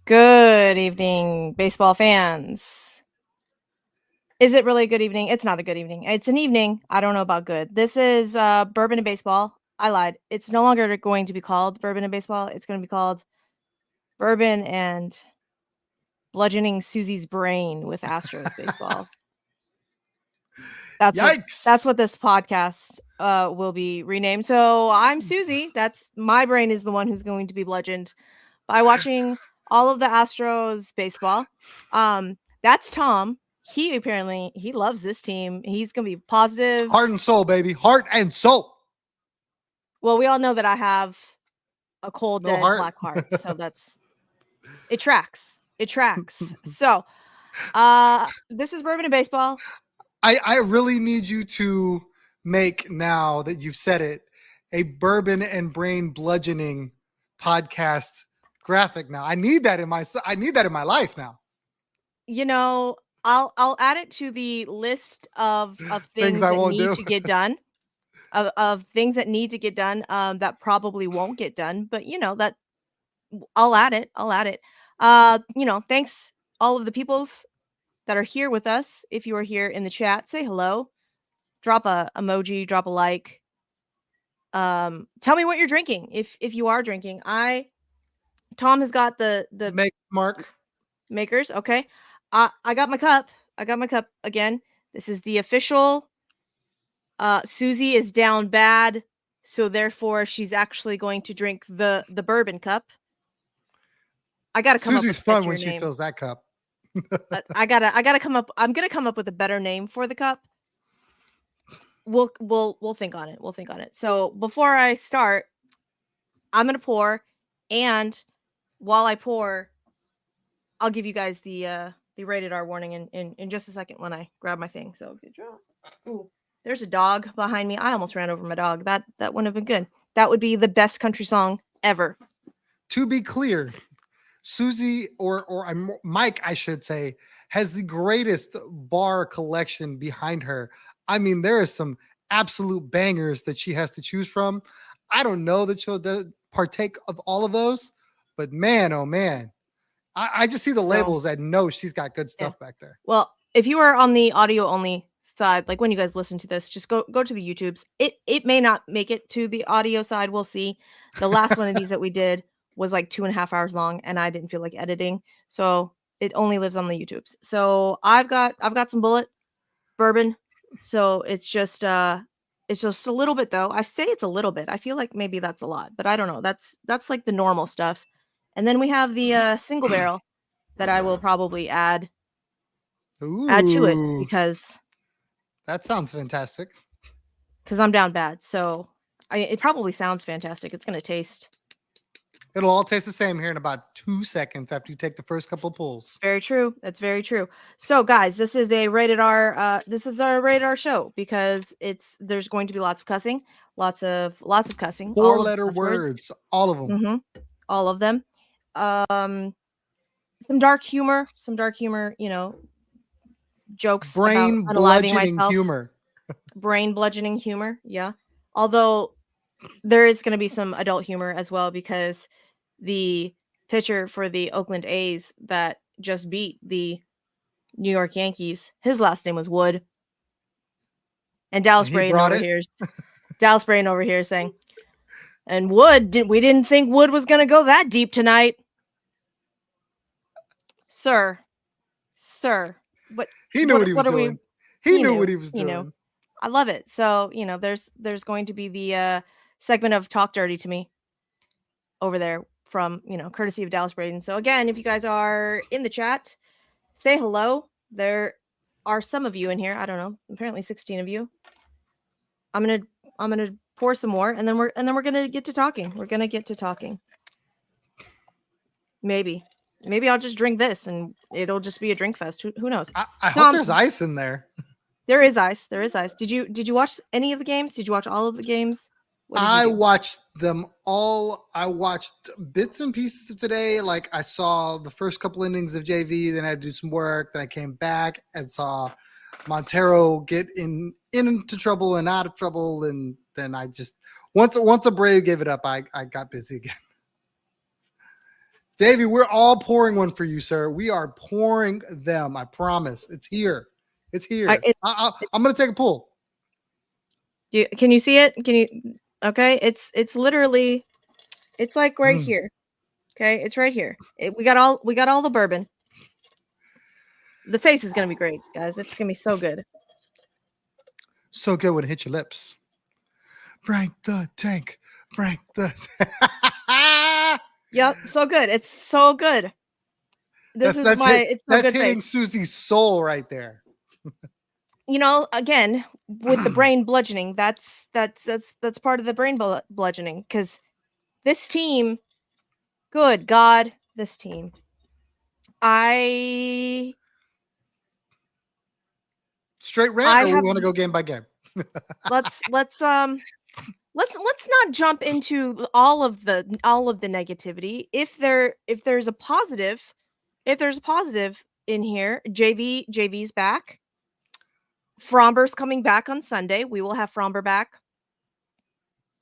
Good evening, baseball fans. Is it really a good evening? It's not a good evening. It's an evening. I don't know about good. This is Bourbon and Baseball. I lied. It's no longer going to be called Bourbon and Baseball. It's going to be called Bourbon and Bludgeoning Susie's Brain with Astros Baseball. That's Yikes! what this podcast will be renamed. So I'm Susie. That's my brain is the one who's going to be bludgeoned by watching all of the Astros baseball. That's Tom. He loves this team. He's gonna be positive. Heart and soul, baby. Heart and soul. Well, we all know that I have a cold, No dead heart. black heart. So it tracks. It tracks. So this is Bourbon and Baseball. I really need you to make, now that you've said it, a bourbon and brain bludgeoning podcast graphic now. I need that in my life now. You know, I'll add it to the list of things I that won't need do. to get done. Of things that need to get done, that probably won't get done, but that I'll add it. Thanks all of the peoples that are here with us. If you are here in the chat, say hello, drop a emoji, drop a like. Tell me what you're drinking. If you are drinking, Tom has got the Make mark makers. Okay. I got my cup. Again. This is the official. Susie is down bad, so therefore she's actually going to drink the bourbon cup. I gotta come Susie's up with fun a when name. she fills that cup. I gotta come up. I'm gonna come up with a better name for the cup. We'll think on it. So before I start, I'm gonna pour, and while I pour, I'll give you guys the rated R warning in just a second when I grab my thing. So good job. Ooh, there's a dog behind me. I almost ran over my dog. That wouldn't have been good. That would be the best country song ever. To be clear, Susie or Mike, I should say, has the greatest bar collection behind her. I mean, there is some absolute bangers that she has to choose from. I don't know that she'll partake of all of those, but man, oh man, I just see the labels and know she's got good stuff back there. Well, if you are on the audio only side, like when you guys listen to this, just go to the YouTubes. It may not make it to the audio side. We'll see. The last one of these that we did was like 2.5 hours long, and I didn't feel like editing, so it only lives on the YouTubes. So I've got some bullet bourbon. So it's just a little bit, though. I say it's a little bit. I feel like maybe that's a lot, but I don't know. That's like the normal stuff. And then we have the single barrel that I will probably add to it because that sounds fantastic. Because I'm down bad. So it probably sounds fantastic. It's going to taste. It'll all taste the same here in about 2 seconds after you take the first couple of pulls. Very true. That's very true. So, guys, this is a rated R. This is our rated R show because there's going to be lots of cussing, lots of cussing. 4-letter words, all of them. Mm-hmm. All of them. Some dark humor. Jokes. Brain bludgeoning humor. Brain bludgeoning humor. Yeah. Although there is going to be some adult humor as well because the pitcher for the Oakland A's that just beat the New York Yankees, his last name was Wood. And Dallas Braden over here is saying, and Wood, we didn't think Wood was going to go that deep tonight. Sir. But he knew what he was doing. He knew what he was doing. I love it. So, there's going to be the segment of Talk Dirty to Me over there from, courtesy of Dallas Braden. So again, if you guys are in the chat, say hello. There are some of you in here. I don't know. Apparently 16 of you. I'm going to pour some more and then we're going to get to talking. We're going to get to talking. Maybe I'll just drink this and it'll just be a drink fest. Who knows? I hope there's ice in there. There is ice. Did you watch any of the games? Did you watch all of the games? I watched them all. I watched bits and pieces of today. Like I saw the first couple innings of JV, then I had to do some work. Then I came back and saw Montero get into trouble and out of trouble. And then I just once a Brave gave it up, I got busy again. Davey, we're all pouring one for you, sir. We are pouring them. I promise. It's here. It's here. I'm gonna take a pull. Can you see it? Can you? Okay, it's literally, it's like right here. Okay, it's right here. We got all the bourbon. The face is gonna be great, guys. It's gonna be so good. So good when it hits your lips. Frank the Tank. Frank the. Yep, so good. It's so good. It's so that's good hitting face. Susie's soul right there. You know, again, with the brain bludgeoning, that's part of the brain bludgeoning, because this team, good God, this team. Straight rant, or we want to go game by game? let's not jump into all of the negativity. If there's a positive in here, JV's back. Fromber's coming back on Sunday. We will have Fromber back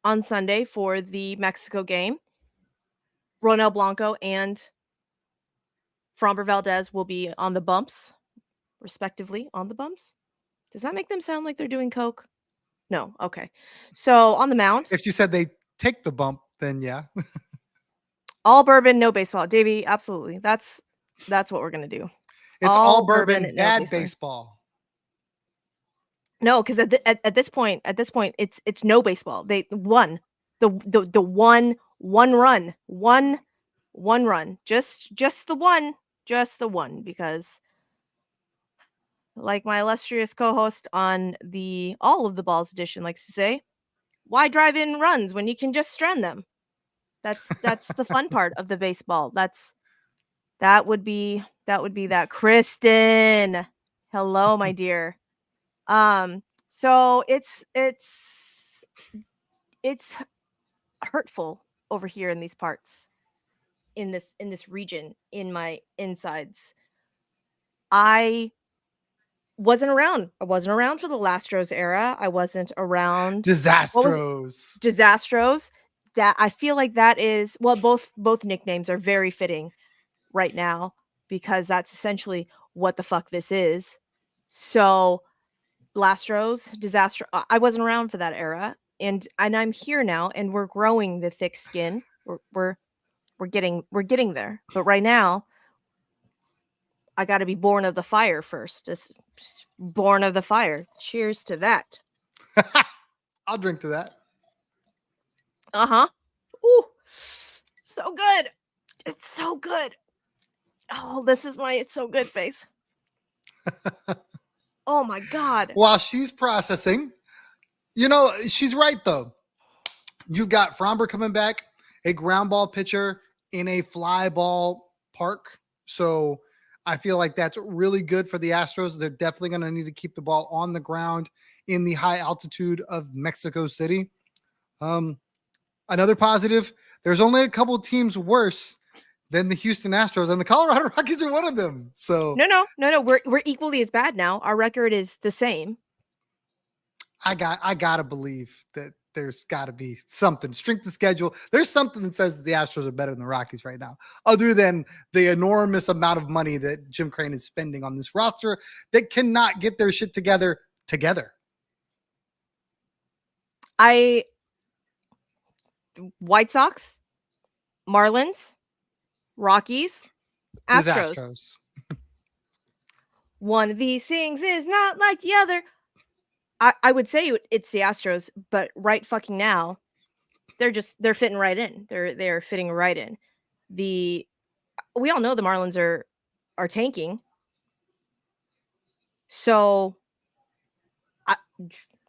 on Sunday for the Mexico game. Ronel Blanco and Fromber Valdez will be on the bumps, respectively. On the bumps? Does that make them sound like they're doing coke? No. Okay. So on the mound. If you said they take the bump, then yeah. All bourbon, no baseball. Davey, absolutely. That's what we're gonna do. It's all bourbon, bad baseball. No, because at this point, it's no baseball. They won the one run, just the one, because like my illustrious co-host on the All of the Balls edition likes to say, why drive in runs when you can just strand them? That's the fun part of the baseball. That would be that. Kristen, hello, my dear. So it's hurtful over here in these parts, in this region, in my insides. I wasn't around for the Lastros era. I wasn't around. Disastros. That, I feel like that is, well, both nicknames are very fitting right now, because that's essentially what the fuck this is. So Lastros, disaster. I wasn't around for that era, and I'm here now, and we're growing the thick skin. We're getting there. But right now, I got to be born of the fire first. Just born of the fire. Cheers to that. I'll drink to that. Ooh, so good. It's so good. Oh, this is my it's so good face. Oh my God. While she's processing, you know, she's right though. You've got Fromber coming back, a ground ball pitcher in a fly ball park. So I feel like that's really good for the Astros. They're definitely going to need to keep the ball on the ground in the high altitude of Mexico City. Another positive, there's only a couple teams worse than the Houston Astros, and the Colorado Rockies are one of them. So no, we're equally as bad now. Our record is the same. I gotta believe that there's got to be something. Strength of schedule. There's something that says the Astros are better than the Rockies right now, other than the enormous amount of money that Jim Crane is spending on this roster that cannot get their shit together. White Sox, Marlins, Rockies, Astros. One of these things is not like the other. I would say it's the Astros, but right fucking now, they're fitting right in. They're fitting right in. We all know the Marlins are tanking. So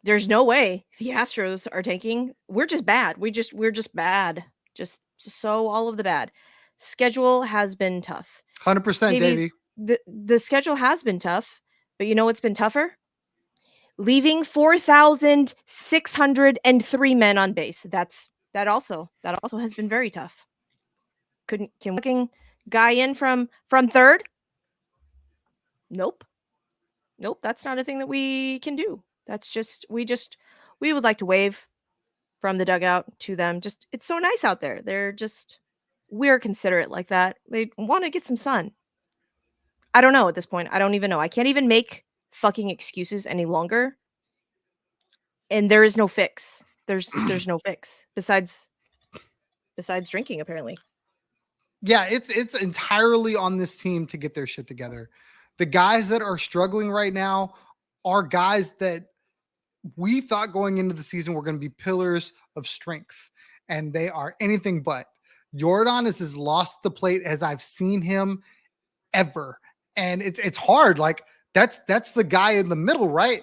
there's no way the Astros are tanking. We're just bad. We're just bad. Just so all of the bad. Schedule has been tough. 100%, Davey. The schedule has been tough, but you know what's been tougher? Leaving 4,603 men on base. That also has been very tough. Can looking guy in from third? Nope. That's not a thing that we can do. That's just we would like to wave from the dugout to them. Just, it's so nice out there. They're just we're considerate like that. They want to get some sun. I don't know at this point. I don't even know. I can't even make fucking excuses any longer. And there is no fix. There's no fix besides drinking apparently. Yeah, it's entirely on this team to get their shit together. The guys that are struggling right now are guys that we thought going into the season were going to be pillars of strength, and they are anything but. Jordan is as lost the plate as I've seen him ever, and it's hard. Like that's the guy in the middle, right?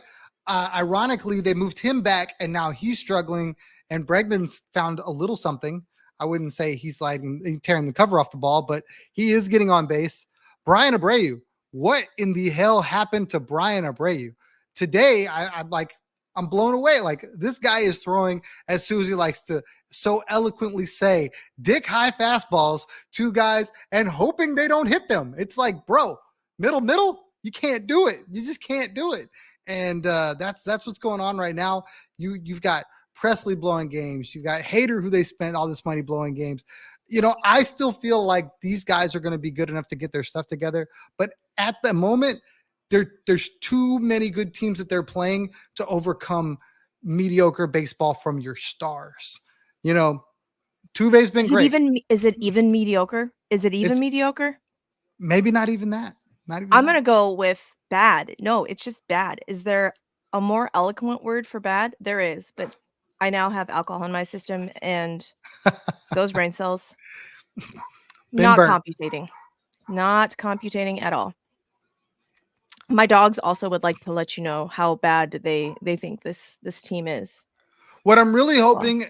Ironically, they moved him back, and now he's struggling. And Bregman's found a little something. I wouldn't say he's tearing the cover off the ball, but he is getting on base. Brian Abreu, what in the hell happened to Brian Abreu? Today, I'm blown away. Like, this guy is throwing, as Susie likes to so eloquently say, dick high fastballs to guys and hoping they don't hit them. It's like, bro, middle, you can't do it. You just can't do it. And that's what's going on right now. You've got Presley blowing games. You've got Hader, who they spent all this money blowing games. You know, I still feel like these guys are going to be good enough to get their stuff together. But at the moment, there's too many good teams that they're playing to overcome mediocre baseball from your stars. You know, Tuve's been great. Is it even mediocre? Is it even mediocre? Maybe not even that. I'm going to go with bad. No, it's just bad. Is there a more eloquent word for bad? There is, but I now have alcohol in my system and those brain cells not computating at all. My dogs also would like to let you know how bad they think this team is. What I'm really hoping,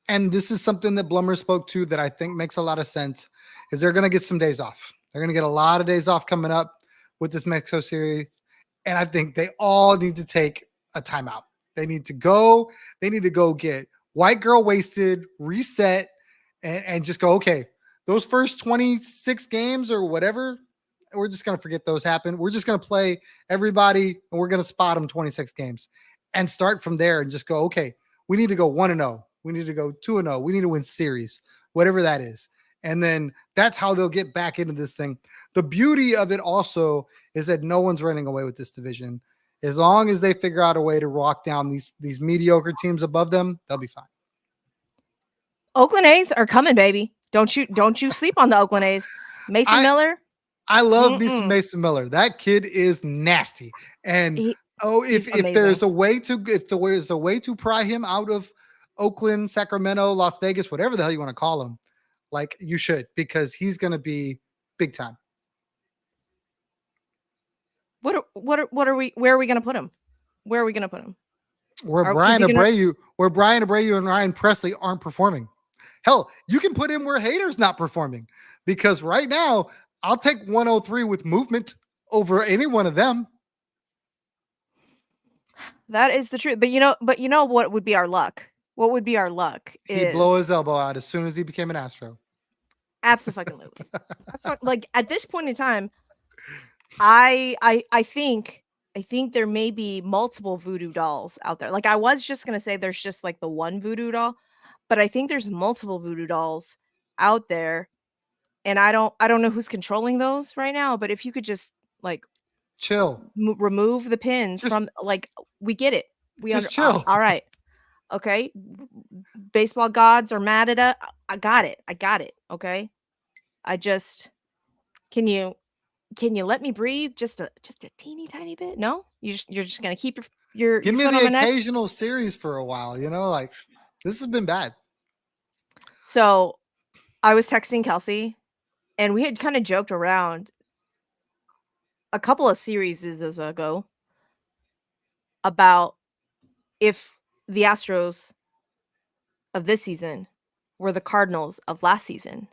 and this is something that Blummer spoke to that I think makes a lot of sense, is they're going to get some days off. They're going to get a lot of days off coming up with this Mexico series. And I think they all need to take a timeout. They need to go get white girl wasted, reset, and just go, okay, those first 26 games or whatever, we're just going to forget those happened. We're just going to play everybody and we're going to spot them 26 games and start from there and just go, okay, we need to go 1-0. We need to go 2-0. We need to win series, whatever that is. And then that's how they'll get back into this thing. The beauty of it also is that no one's running away with this division. As long as they figure out a way to rock down these mediocre teams above them, they'll be fine. Oakland A's are coming, baby. Don't you sleep on the Oakland A's. Mason Miller. I love Mason Miller. That kid is nasty. And if there's a way to pry him out of Oakland, Sacramento, Las Vegas, whatever the hell you want to call him, like, you should, because he's going to be big time. Where are we going to put him? Where are we going to put him? Where Brian Abreu and Ryan Presley aren't performing. Hell, you can put him where Hader's not performing, because right now I'll take 103 with movement over any one of them. That is the truth. But you know what would be our luck? What would be our luck? He'd blow his elbow out as soon as he became an Astro. Absolutely. Like, at this point in time, I think there may be multiple voodoo dolls out there. Like, I was just gonna say there's just like the one voodoo doll, but I think there's multiple voodoo dolls out there, and I don't know who's controlling those right now. But if you could just like chill, remove the pins from, like, we get it. Chill. All right. Okay. Baseball gods are mad at us. I got it. Okay. Can you let me breathe just a teeny tiny bit? No, you're just gonna keep your give me foot the on my occasional series for a while. You know, like, this has been bad. So I was texting Kelsey, and we had kind of joked around a couple of series ago about if the Astros of this season were the Cardinals of last season.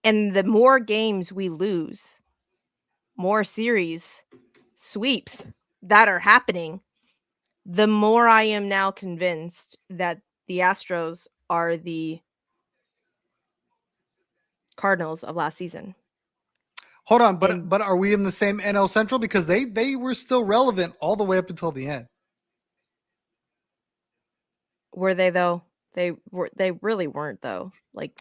And the more games we lose, more series sweeps that are happening, the more I am now convinced that the Astros are the Cardinals of last season. Hold on, but are we in the same NL Central? Because they were still relevant all the way up until the end. Were they, though? They really weren't though. Like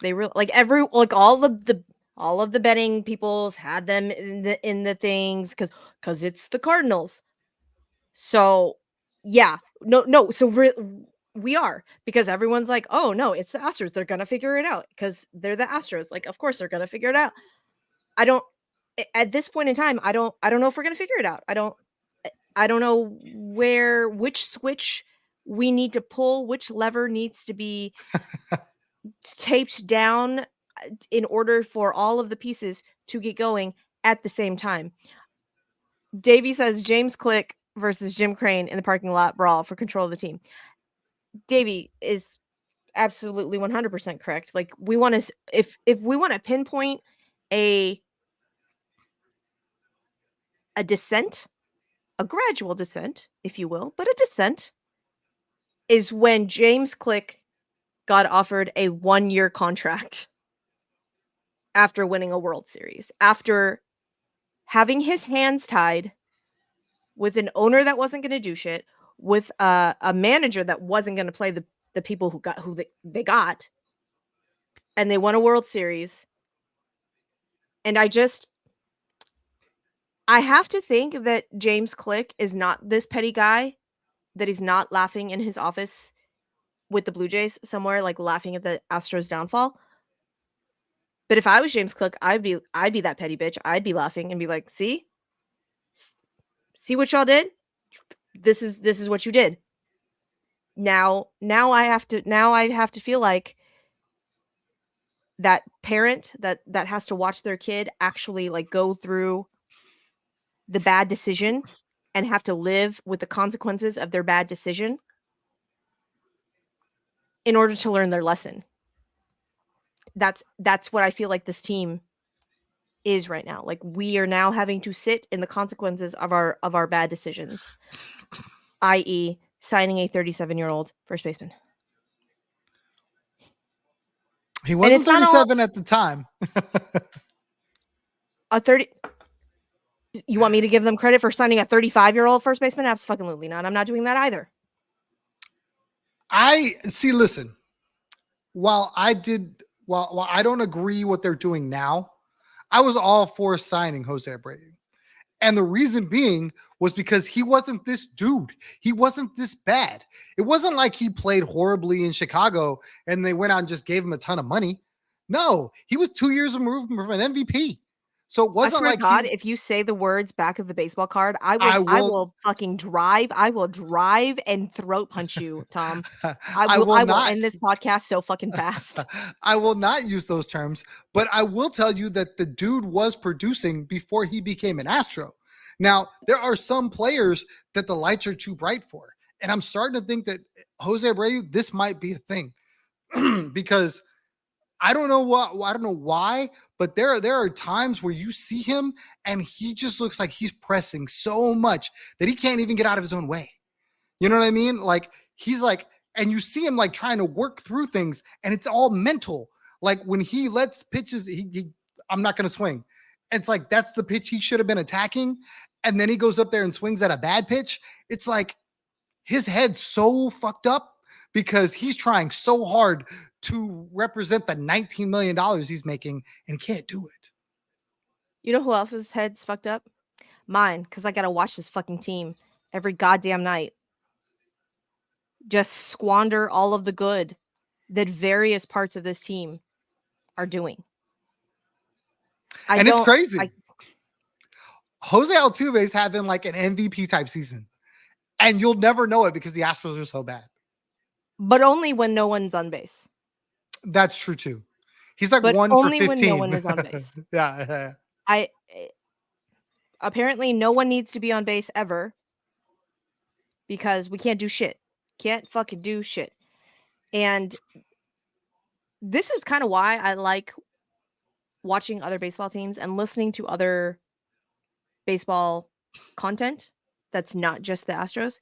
all of the betting peoples had them in the things because it's the Cardinals. So yeah, no. So we are because everyone's like, oh no, it's the Astros. They're gonna figure it out because they're the Astros. Like, of course they're gonna figure it out. I don't at this point in time. I don't know if we're gonna figure it out. I don't know which switch we need to pull, which lever needs to be taped down in order for all of the pieces to get going at the same time. Davey says James Click versus Jim Crane in the parking lot brawl for control of the team. Davey is absolutely 100% correct. Like we want to if we want to pinpoint a descent, a gradual descent, if you will, but a descent is when James Click got offered a 1-year contract after winning a World Series, after having his hands tied with an owner that wasn't going to do shit, with a manager that wasn't going to play the people who they got, and they won a World Series. And I have to think that James Click is not this petty guy, that he's not laughing in his office with the Blue Jays somewhere, like laughing at the Astros downfall. But if I was James Click, I'd be that petty bitch. I'd be laughing and be like, see what y'all did? This is what you did. Now I have to feel like that parent that has to watch their kid actually like go through the bad decision and have to live with the consequences of their bad decision in order to learn their lesson. That's what I feel like this team is right now. Like we are now having to sit in the consequences of our bad decisions, i.e., signing a 37-year-old first baseman. He wasn't 37 at the time. A 30. You want me to give them credit for signing a 35-year-old first baseman? Absolutely not. I'm not doing that either. I see. Listen, while I don't agree what they're doing now, I was all for signing Jose Abreu. And the reason being was because he wasn't this dude. He wasn't this bad. It wasn't like he played horribly in Chicago and they went out and just gave him a ton of money. No, he was 2 years removed from an MVP. So it wasn't like God, if you say the words back of the baseball card, I will fucking drive. I will drive and throat punch you, Tom. I will end this podcast so fucking fast. I will not use those terms, but I will tell you that the dude was producing before he became an Astro. Now, there are some players that the lights are too bright for. And I'm starting to think that Jose Abreu, this might be a thing because I don't know why, but there are times where you see him and he just looks like he's pressing so much that he can't even get out of his own way. You know what I mean? Like he's like, and you see him like trying to work through things and it's all mental. Like when he lets pitches, I'm not going to swing. It's like, that's the pitch he should have been attacking. And then he goes up there and swings at a bad pitch. It's like his head's so fucked up because he's trying so hard to represent the $19 million he's making and can't do it. You know who else's head's fucked up? Mine, because I got to watch this fucking team every goddamn night just squander all of the good that various parts of this team are doing. It's crazy. Jose Altuve is having like an MVP type season and you'll never know it because the Astros are so bad. But only when no one's on base. That's true too. He's like 1 for 15. When no one is on base. Yeah. Apparently no one needs to be on base ever because we can't do shit. Can't fucking do shit. And this is kind of why I like watching other baseball teams and listening to other baseball content that's not just the Astros,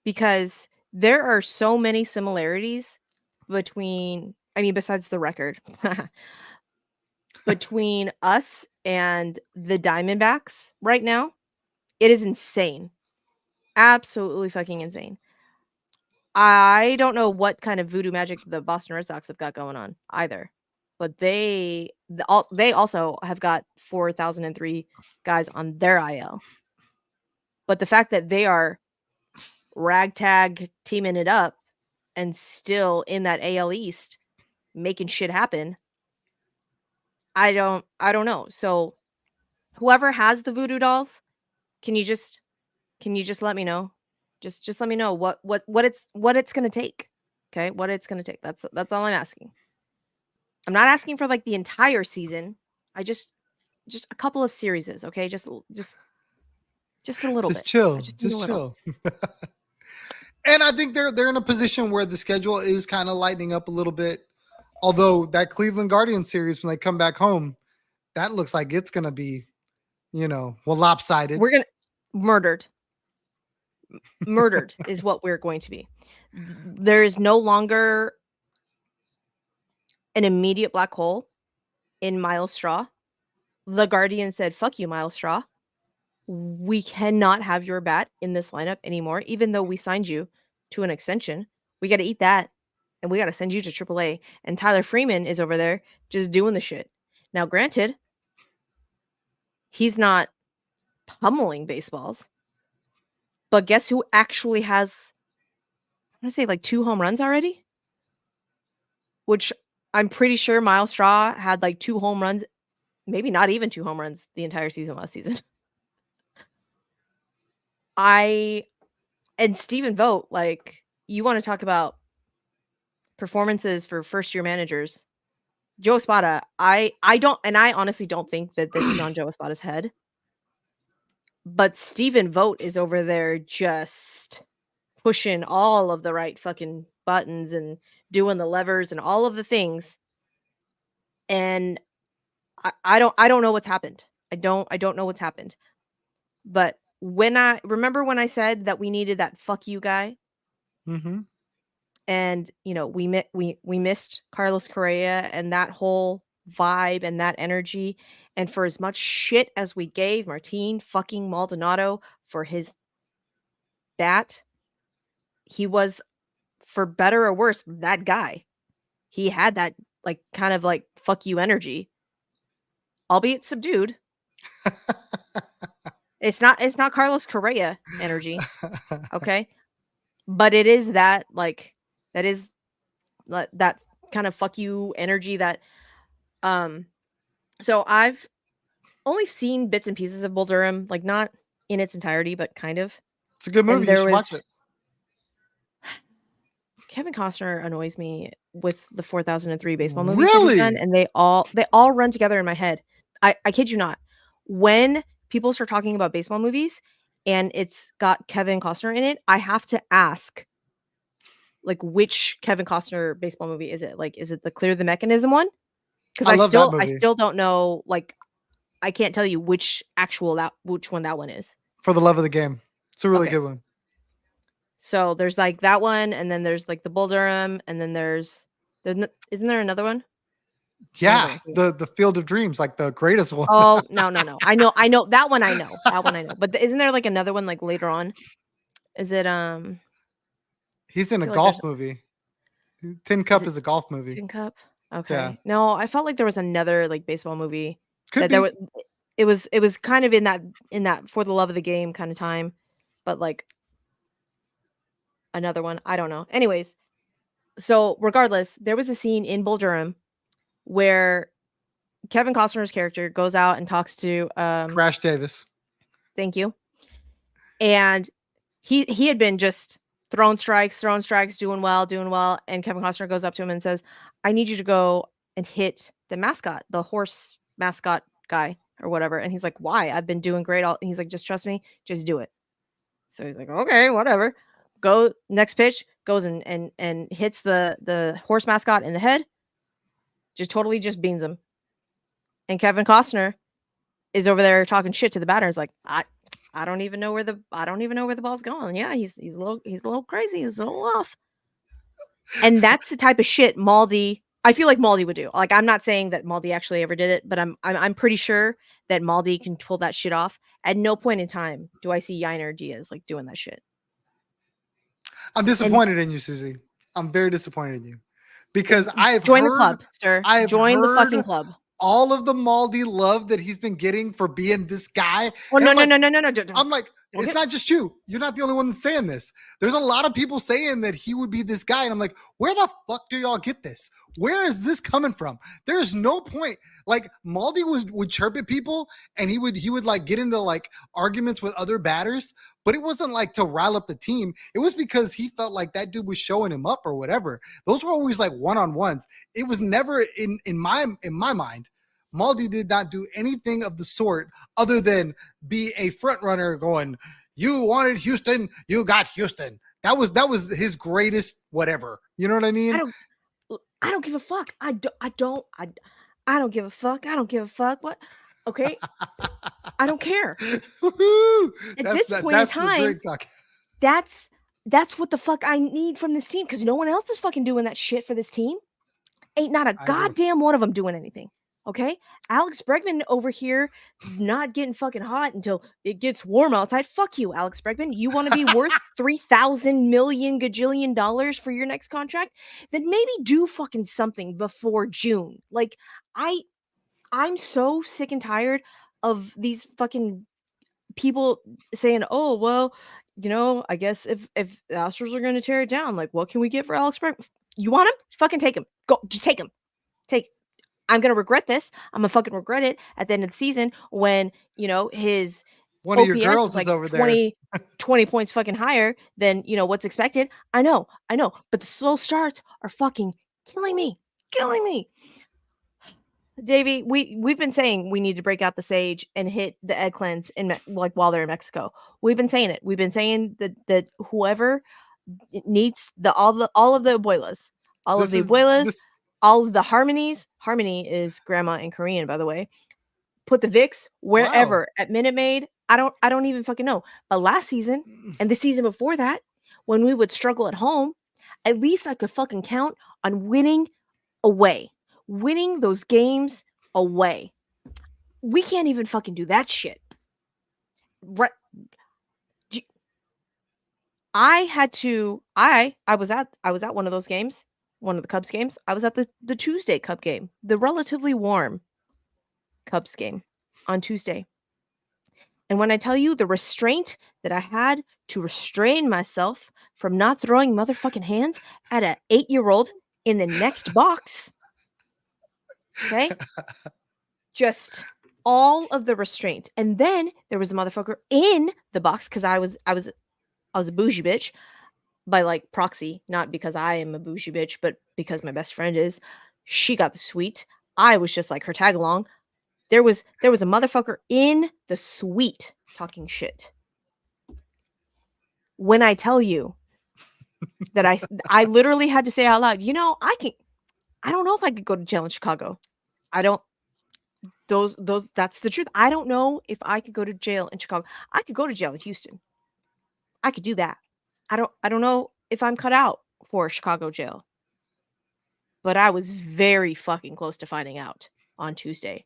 because there are so many similarities besides the record, between us and the Diamondbacks right now. It is insane. Absolutely fucking insane. I don't know what kind of voodoo magic the Boston Red Sox have got going on either, but they also have got 4,003 guys on their IL. But the fact that they are ragtag teaming it up and still in that AL East making shit happen, I don't know. So whoever has the voodoo dolls, can you just let me know? Just let me know what it's gonna take. Okay, what it's gonna take. That's all I'm asking. I'm not asking for like the entire season. I just a couple of series, okay? Just a little Just bit. I chill. just need a Just little. chill. And I think they're in a position where the schedule is kind of lightening up a little bit. Although that Cleveland Guardians series, when they come back home, that looks like it's gonna be, lopsided. We're gonna murdered. Murdered is what we're going to be. There is no longer an immediate black hole in Miles Straw. The Guardian said, "Fuck you, Miles Straw. We cannot have your bat in this lineup anymore, even though we signed you to an extension. We got to eat that, and we got to send you to AAA." And Tyler Freeman is over there just doing the shit. Now, granted, he's not pummeling baseballs, but guess who actually has, I'm going to say, like 2 home runs already? Which I'm pretty sure Miles Straw had like 2 home runs, maybe not even 2 home runs the entire season last season. And Stephen Vogt, like, you want to talk about performances for first-year managers. Joe Espada, I honestly don't think that this is on Joe Espada's head. But Stephen Vogt is over there just pushing all of the right fucking buttons and doing the levers and all of the things. And I don't know what's happened. I don't know what's happened. But when I said that we needed that fuck you guy, Mm-hmm. and we missed Carlos Correa and that whole vibe and that energy, and for as much shit as we gave Martin fucking Maldonado for his bat, he was, for better or worse, that guy. He had that like kind of like fuck you energy, albeit subdued. It's not Carlos Correa energy, okay? But it is that like that is that kind of fuck you energy that so I've only seen bits and pieces of Bull Durham, like not in its entirety, but kind of. It's a good movie. And You there should watch was it. Kevin Costner annoys me with the 4003 baseball movies that he's done, Really? and they all run together in my head. I kid you not. When people start talking about baseball movies and it's got Kevin Costner in it, I have to ask, like, which Kevin Costner baseball movie is it? Like, is it the Clear the Mechanism one? Because I love that I movie. still don't know. Like, I can't tell you which one that one is. For the Love of the Game. It's a really Okay. good one. So there's like that one, and then there's like the Bull Durham, and then isn't there another one? Yeah, the Field of Dreams, like the greatest one. Oh, no. I know that one. That one I know. But isn't there like another one like later on? Is it He's in a feel like golf movie. Tin Cup is a golf movie. Tin Cup? Yeah. Okay. No, I felt like there was another like baseball movie Could that be. it was kind of in that For the Love of the Game kind of time, but like another one. I don't know. Anyways, so regardless, there was a scene in Bull Durham where Kevin Costner's character goes out and talks to Crash Davis. thank you. And he had been just throwing strikes, doing well, and Kevin Costner goes up to him and says, "I need you to go and hit the mascot, the horse mascot guy or whatever." And he's like, "Why? I've been doing great all." And he's like, "Just trust me, just do it." So he's like, "Okay, whatever." Go next pitch, goes and hits the horse mascot in the head. Just beans him. And Kevin Costner is over there talking shit to the batter. He's like, I don't even know where the ball's going. Yeah, he's a little crazy. He's a little off. And that's the type of shit I feel like Maldi would do. Like, I'm not saying that Maldi actually ever did it, but I'm pretty sure that Maldi can pull that shit off. At no point in time do I see Yainer Diaz like doing that shit. I'm And disappointed in you, Susie. I'm very disappointed in you because join the club, sir. I've Join the fucking heard club. all of the Maldi love that he's been getting for being this guy. Oh, And no, I'm no, like, no, no, no, no. Don't I'm like, don't it's get not just you. You're not the only one that's saying this. There's a lot of people saying that he would be this guy. And I'm like, where the fuck do y'all get this? Where is this coming from? There's no point. Like Maldi would chirp at people and he would like get into like arguments with other batters, but it wasn't like to rile up the team. It was because he felt like that dude was showing him up or whatever. Those were always like one-on-ones. It was never in my mind. Maldi did not do anything of the sort other than be a front runner going, you wanted Houston, you got Houston. That was his greatest whatever. You know what I mean? I don't give a fuck. I don't give a fuck. I don't give a fuck. What? Okay? I don't care. At this point in That's the time, drink talk. that's what the fuck I need from this team because no one else is fucking doing that shit for this team. Ain't not a I agree. goddamn one of them doing anything. Okay? Alex Bregman over here not getting fucking hot until it gets warm outside. Fuck you, Alex Bregman. You want to be worth 3,000 million gajillion dollars for your next contract? Then maybe do fucking something before June. Like I'm so sick and tired of these fucking people saying, "Oh, well, I guess if the Astros are going to tear it down, like what can we get for Alex Bregman? You want him? Fucking take him. Go, just take him. Take I'm gonna regret this. I'm gonna fucking regret it at the end of the season when, his One of your OPS is girls is like over there. 20 points fucking higher than, what's expected. I know, but the slow starts are fucking killing me. Killing me. Davey, we've been saying we need to break out the sage and hit the egg cleanse like while they're in Mexico. We've been saying it. We've been saying that whoever needs all of the abuelas, all of This the is abuelas, this all of the harmonies. Harmony is grandma in Korean, by the way. Put the Vicks wow. wherever at Minute Maid. I don't even fucking know. But last season and the season before that, when we would struggle at home, at least I could fucking count on winning away. Winning those games away. We can't even fucking do that shit. Right. I was at one of those games, one of the Cubs games. I was at the Tuesday Cub game, the relatively warm Cubs game on Tuesday. And when I tell you the restraint that I had to restrain myself from not throwing motherfucking hands at a 8-year-old in the next box, okay? Just all of the restraint. And then there was a motherfucker in the box because I was a bougie bitch by like proxy, not because I am a bougie bitch, but because my best friend is. She got the suite. I was just like her tag along. There was a motherfucker in the suite talking shit. When I tell you that I literally had to say out loud, I don't know if I could go to jail in Chicago. I don't those that's the truth. I don't know if I could go to jail in Chicago. I could go to jail in Houston. I could do that. I don't know if I'm cut out for Chicago jail. But I was very fucking close to finding out on Tuesday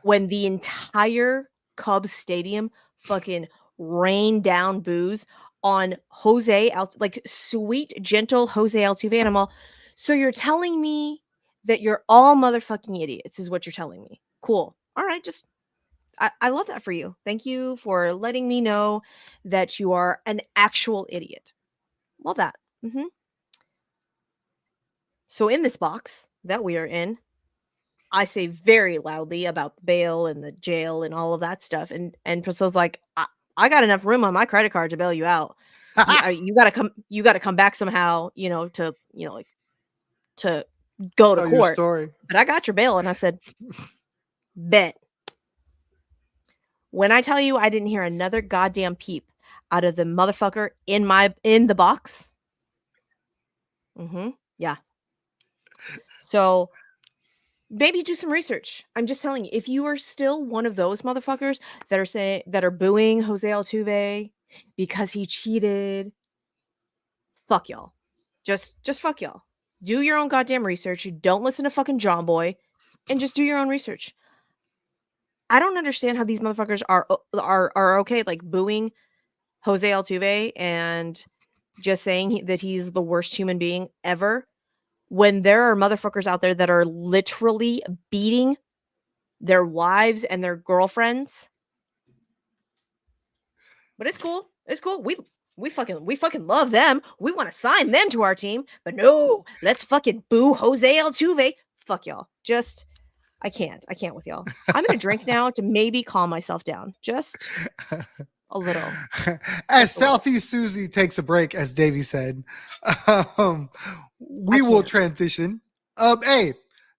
when the entire Cubs stadium fucking rained down booze on like sweet, gentle Jose Altuve. And I'm all, so you're telling me that you're all motherfucking idiots, is what you're telling me. Cool. All right. I love that for you. Thank you for letting me know that you are an actual idiot. Love that. So in this box that we are in, I say very loudly about the bail and the jail and all of that stuff, and Priscilla's like, I got enough room on my credit card to bail you out. You gotta come back somehow, like to go to Tell your court. story. But I got your bail, and I said, bet. When I tell you I didn't hear another goddamn peep out of the motherfucker in the box. Yeah. So maybe do some research. I'm just telling you, if you are still one of those motherfuckers that are booing Jose Altuve because he cheated, fuck y'all. Just fuck y'all. Do your own goddamn research. Don't listen to fucking John Boy, and just do your own research. I don't understand how these motherfuckers are okay like booing Jose Altuve and just saying that he's the worst human being ever, when there are motherfuckers out there that are literally beating their wives and their girlfriends. But it's cool. It's cool. We fucking love them. We want to sign them to our team. But no, let's fucking boo Jose Altuve. Fuck y'all. Just I can't with y'all. I'm gonna drink now to maybe calm myself down. Just a little. As Southeast Susie takes a break, as Davey said, we will transition. Hey,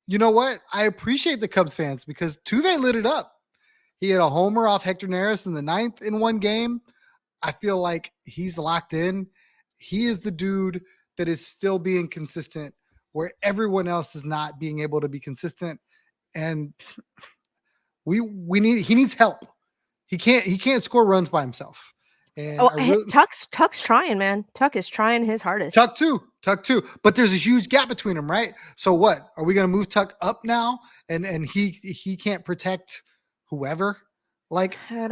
you know what? I appreciate the Cubs fans because Tuve lit it up. He had a homer off Hector Neris in the 9th in one game. I feel like he's locked in. He is the dude that is still being consistent where everyone else is not being able to be consistent. And he needs help. He can't score runs by himself. And Tuck's trying, man. Tuck is trying his hardest. Tuck too. But there's a huge gap between them, right? So what? Are we gonna move Tuck up now? And he can't protect whoever? Like I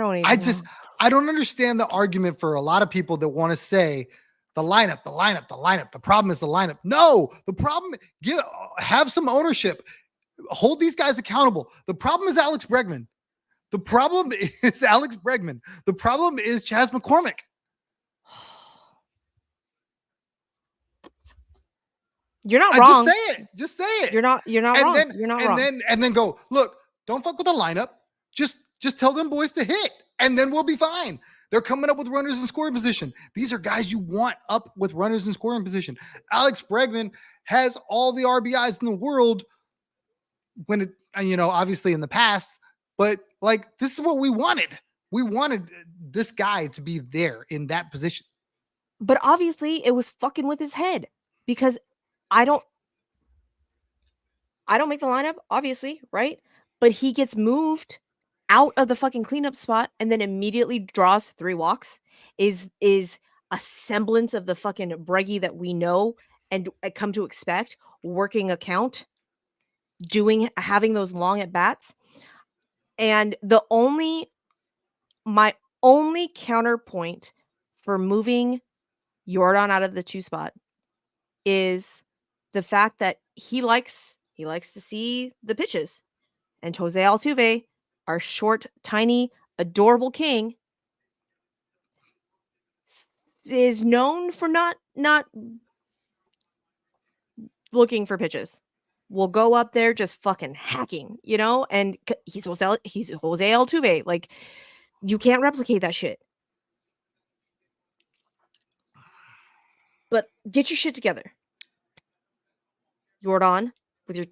don't understand the argument for a lot of people that want to say the lineup. The problem is the lineup. No, the problem have some ownership. Hold these guys accountable. The problem is Alex Bregman. The problem is Chas McCormick. You're not wrong. Just say it. You're not wrong. You're not wrong. And then go, look, don't fuck with the lineup. Just tell them boys to hit, and then we'll be fine. They're coming up with runners in scoring position. These are guys you want up with runners in scoring position. Alex Bregman has all the RBIs in the world when it, obviously in the past, but like this is what we wanted. We wanted this guy to be there in that position. But obviously it was fucking with his head because I don't make the lineup, obviously, right? But he gets moved out of the fucking cleanup spot and then immediately draws 3 walks is a semblance of the fucking Breggy that we know and come to expect, working a count, having those long at bats. And my only counterpoint for moving Jordan out of the 2 spot is the fact that he likes to see the pitches. And Jose Altuve, our short, tiny, adorable king, is known for not looking for pitches. Will go up there just fucking hacking, and he's Jose Altuve. Like, you can't replicate that shit. But get your shit together. Jordan, with your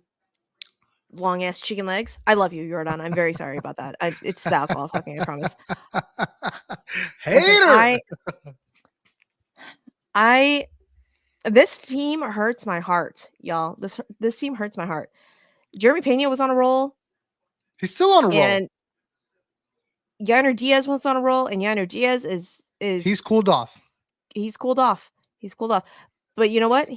long ass chicken legs. I love you, Jordan. I'm very sorry about that. It's the alcohol talking, I promise. Hater. This team hurts my heart, y'all. This team hurts my heart. Jeremy Pena was on a roll. He's still on a roll. And Yainer Diaz was on a roll, and Yainer Diaz is he's cooled off. He's cooled off. But you know what?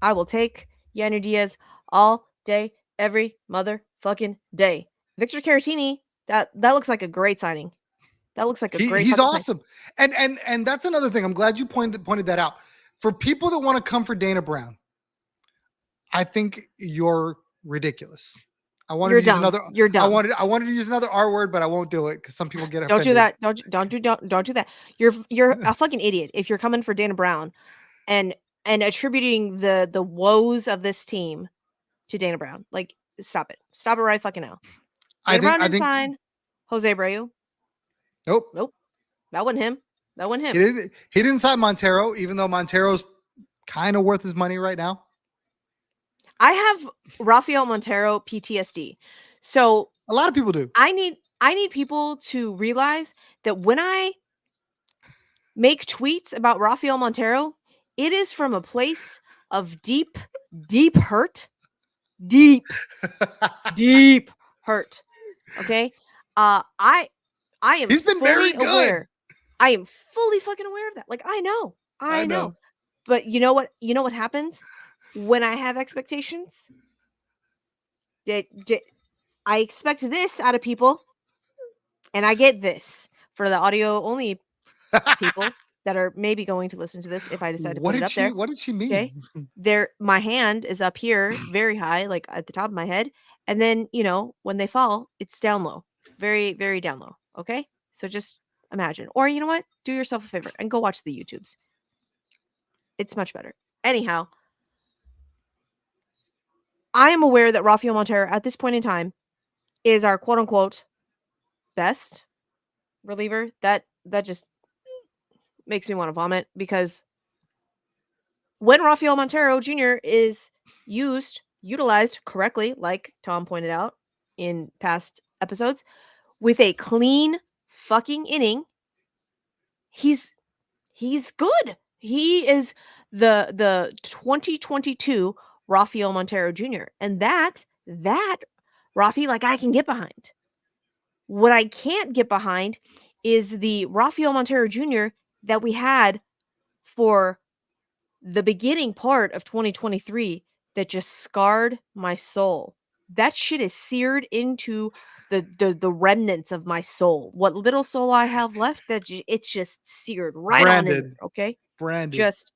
I will take Yainer Diaz all day, every motherfucking day. Victor Caratini, that looks like a great signing. That looks like a great. He's awesome, and that's another thing. I'm glad you pointed that out. For people that want to come for Dana Brown, I think you're ridiculous. You're dumb. I wanted to use another R word, but I won't do it because some people get offended. Don't do that. Don't do that. You're a fucking idiot if you're coming for Dana Brown, and attributing the woes of this team to Dana Brown. Like, stop it right fucking now. Dana Brown didn't sign Jose Abreu. Nope. That wasn't him. He didn't sign Montero, even though Montero's kind of worth his money right now. I have Rafael Montero PTSD. So a lot of people do. I need people to realize that when I make tweets about Rafael Montero, it is from a place of deep hurt. Deep hurt. Okay? I am He's been very good. Aware. I am fully fucking aware of that. Like, I know. But you know what happens when I have expectations? That I expect this out of people, and I get this. For the audio only people, that are maybe going to listen to this if I decide to What put it did up there. What did she Okay. mean? My hand is up here very high, like at the top of my head. And then, when they fall, it's down low. Very, very down low. Okay. So just imagine. Or you know what? Do yourself a favor and go watch the YouTubes. It's much better. Anyhow, I am aware that Rafael Montero at this point in time is our quote unquote best reliever. That just makes me want to vomit because when Rafael Montero Jr. is utilized correctly, like Tom pointed out in past episodes, with a clean fucking inning, he's good. He is the 2022 Rafael Montero Jr. And that Rafi, like, I can get behind. What I can't get behind is the Rafael Montero Jr. that we had for the beginning part of 2023 that just scarred my soul. That shit is seared into the remnants of my soul. What little soul I have left, it's just seared right on in there, Branded. okay? Branded. Just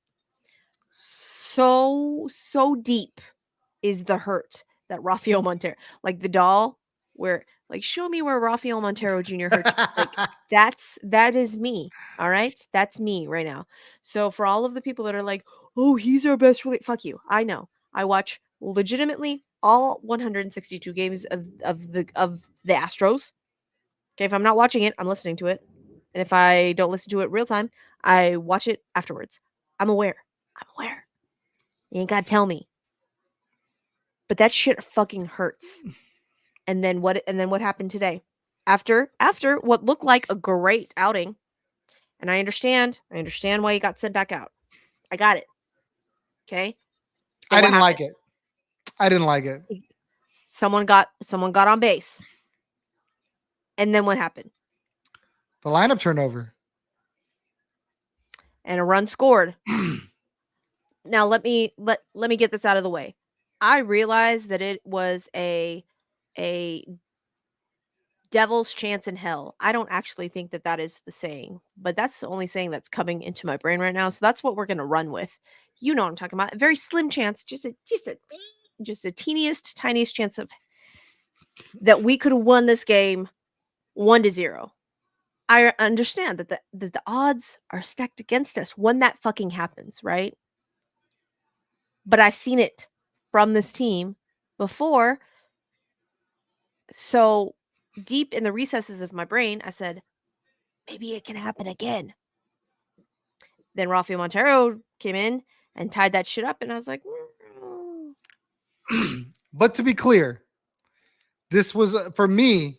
so deep is the hurt that Rafael Montero, like the doll where, like, show me where Rafael Montero Jr. hurt you. Like, that is me. All right? That's me right now. So for all of the people that are like, "Oh, he's our best fuck you." I know. I watch legitimately all 162 games of the Astros. Okay, if I'm not watching it, I'm listening to it. And if I don't listen to it real time, I watch it afterwards. I'm aware. I'm aware. You ain't got to tell me. But that shit fucking hurts. And then what happened today? After what looked like a great outing, and I understand why you got sent back out. I got it. Okay? But I what didn't like happened? it. I didn't like it. Someone got on base. And then what happened? The lineup turned over. And a run scored. Now let me get this out of the way. I realize that it was a devil's chance in hell. I don't actually think that is the saying, but that's the only saying that's coming into my brain right now. So that's what we're going to run with. You know what I'm talking about. A very slim chance, just a teeniest, tiniest chance of that we could have won this game 1-0. I understand that the odds are stacked against us when that fucking happens, right? But I've seen it from this team before. So deep in the recesses of my brain, I said, maybe it can happen again. Then Rafael Montero came in and tied that shit up, and I was like, But to be clear, this was for me,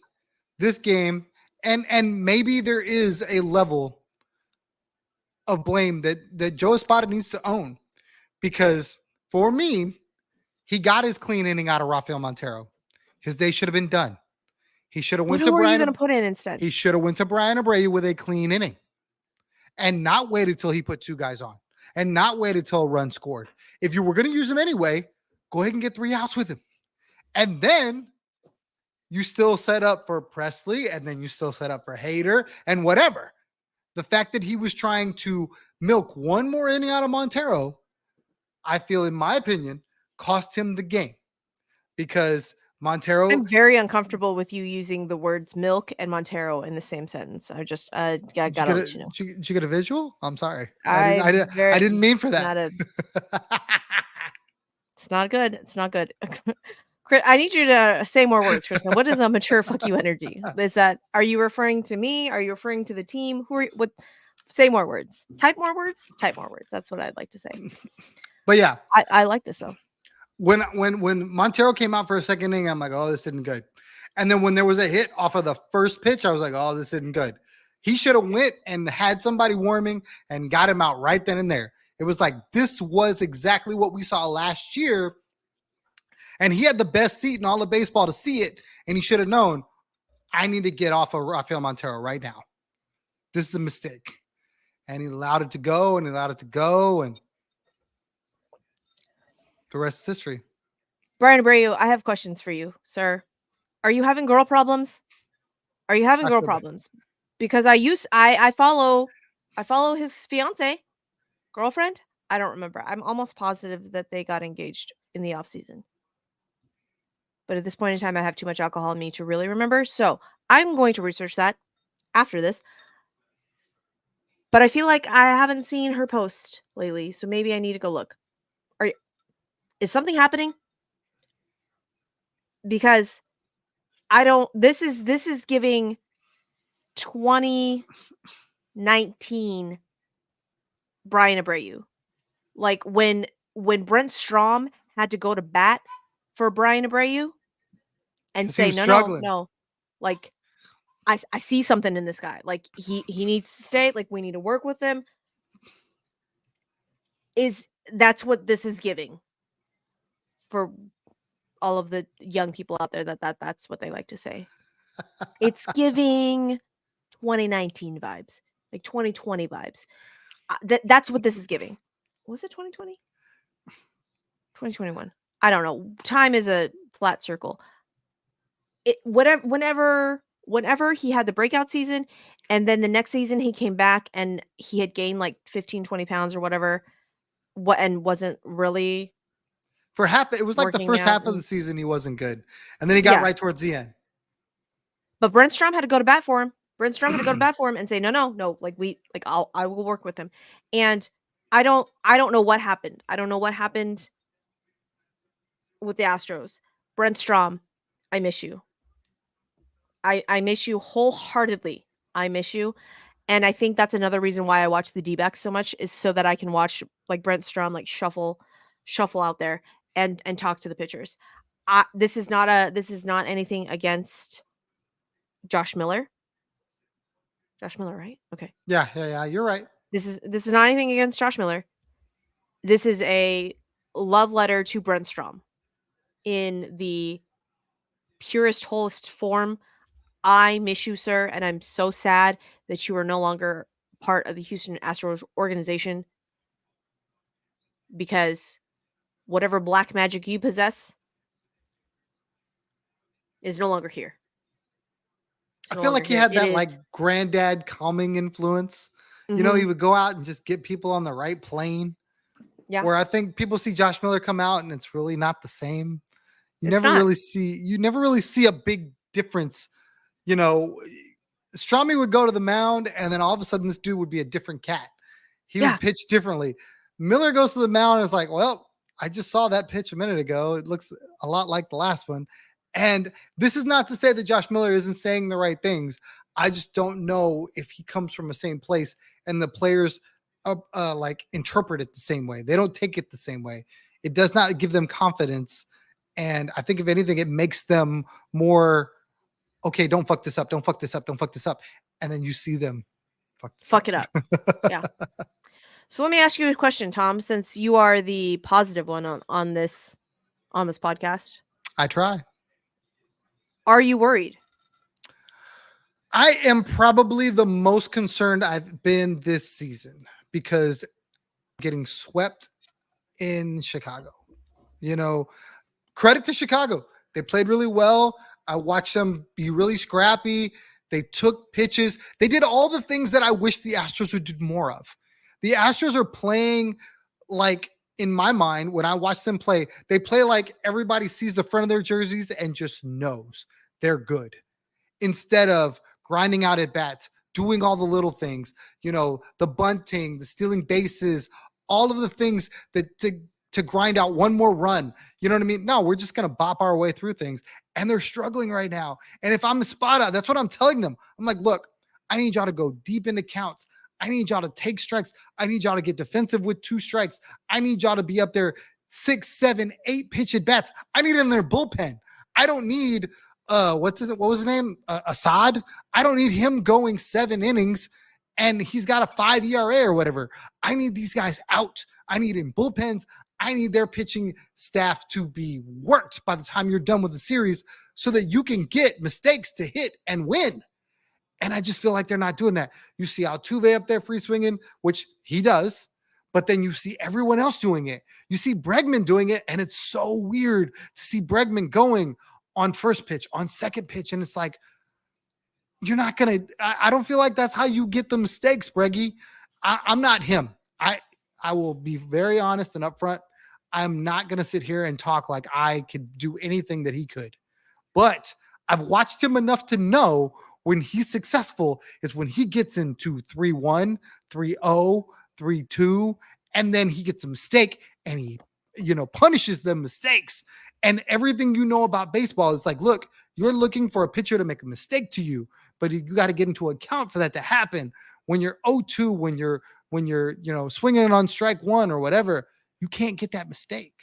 this game, and maybe there is a level of blame that Joe Espada needs to own, because for me, he got his clean inning out of Rafael Montero. His day should have been done. He should have went to who are you going to Brian. put in instead? He should have went to Brian Abreu with a clean inning, and not waited till he put two guys on, and not waited till a run scored. If you were going to use him anyway, go ahead and get 3 outs with him, and then you still set up for Presley, and then you still set up for Hader and whatever. The fact that he was trying to milk one more inning out of Montero, I feel, in my opinion, cost him the game, because Montero. I'm very uncomfortable with you using the words milk and Montero in the same sentence. I just gotta let you know. Did you get a visual? I'm sorry. I didn't mean for that. It's not good. It's not good. I need you to say more words, Kristen. What is a mature fuck you energy? Are you referring to me? Are you referring to the team? Say more words. Type more words. Type more words. That's what I'd like to say. But yeah, I like this though. When Montero came out for a second inning, I'm like, oh, this isn't good. And then when there was a hit off of the first pitch, I was like, oh, this isn't good. He should have went and had somebody warming and got him out right then and there. It was like, this was exactly what we saw last year. And he had the best seat in all of baseball to see it. And he should have known, I need to get off of Rafael Montero right now. This is a mistake. And he allowed it to go, and and the rest is history. Brian Abreu, I have questions for you, sir. Are you having girl problems? Are you having girl problems? Because I follow I follow his fiance, girlfriend. I don't remember. I'm almost positive that they got engaged in the off season. But at this point in time, I have too much alcohol in me to really remember. So I'm going to research that after this. But I feel like I haven't seen her post lately, so maybe I need to go look. Is something happening? Because I don't. This is giving 2019 Brian Abreu. Like when Brent Strom had to go to bat for Brian Abreu and Because he say, was no, no, struggling. no, like I see something in this guy. Like he needs to stay. Like we need to work with him. That's what this is giving for all of the young people out there that's what they like to say. It's giving 2019 vibes, like 2020 vibes. That's what this is giving. Was it 2020? 2021. I don't know. Time is a flat circle. Whenever he had the breakout season and then the next season he came back and he had gained like 15, 20 pounds or whatever, and wasn't really For half, it was like the working first out. half of the season, he wasn't good. And then he got Yeah. right towards the end. But Brent Strom had to go to bat for him. Brent Strom had to go to bat for him and say, no, like I will work with him. And I don't know what happened. I don't know what happened with the Astros. Brent Strom, I miss you. I miss you wholeheartedly. I miss you. And I think that's another reason why I watch the D-backs so much is so that I can watch like Brent Strom like shuffle out there and talk to the pitchers. This is not anything against Josh Miller. Josh Miller, right? Okay. Yeah. You're right. This is not anything against Josh Miller. This is a love letter to Brent Strom in the purest, wholest form. I miss you, sir, and I'm so sad that you are no longer part of the Houston Astros organization because whatever black magic you possess is no longer here. I feel like he had that like granddad calming influence. You know, he would go out and just get people on the right plane. Yeah. Where I think people see Josh Miller come out and it's really not the same. You It's never not. really see a big difference. You know, Stromy would go to the mound and then all of a sudden this dude would be a different cat. He would pitch differently. Miller goes to the mound and is like, well, I just saw that pitch a minute ago. It looks a lot like the last one. And this is not to say that Josh Miller isn't saying the right things. I just don't know if he comes from the same place and the players like interpret it the same way. They don't take it the same way. It does not give them confidence. And I think if anything, it makes them more, okay, don't fuck this up. Don't fuck this up. Don't fuck this up. And then you see them fuck it up. Yeah. So let me ask you a question, Tom, since you are the positive one on this podcast. I try. Are you worried? I am probably the most concerned I've been this season because getting swept in Chicago. You know, credit to Chicago. They played really well. I watched them be really scrappy. They took pitches. They did all the things that I wish the Astros would do more of. The Astros are playing like, in my mind, when I watch them play, they play like everybody sees the front of their jerseys and just knows they're good. Instead of grinding out at bats, doing all the little things, you know, the bunting, the stealing bases, all of the things that to grind out one more run. You know what I mean? No, we're just going to bop our way through things. And they're struggling right now. And if I'm a spot, that's what I'm telling them. I'm like, look, I need y'all to go deep into counts. I need y'all to take strikes. I need y'all to get defensive with 2 strikes. I need y'all to be up there 6, 7, 8 pitch at bats. I need it in their bullpen. I don't need what was his name? Assad. I don't need him going 7 innings and he's got a 5 ERA or whatever. I need these guys out. I need in bullpens. I need their pitching staff to be worked by the time you're done with the series so that you can get mistakes to hit and win. And I just feel like they're not doing that. You see Altuve up there free swinging, which he does, but then you see everyone else doing it. You see Bregman doing it, and it's so weird to see Bregman going on first pitch, on second pitch, and it's like, you're not going to – I don't feel like that's how you get the mistakes, Breggy. I'm not him. I will be very honest and upfront. I'm not going to sit here and talk like I could do anything that he could. But I've watched him enough to know when he's successful is when he gets into 3-1, 3-0, 3-2, and then he gets a mistake and he, punishes the mistakes. And everything you know about baseball is like, look, you're looking for a pitcher to make a mistake to you, but you got to get into account for that to happen. When you're 0-2, when you're swinging on strike one or whatever, you can't get that mistake.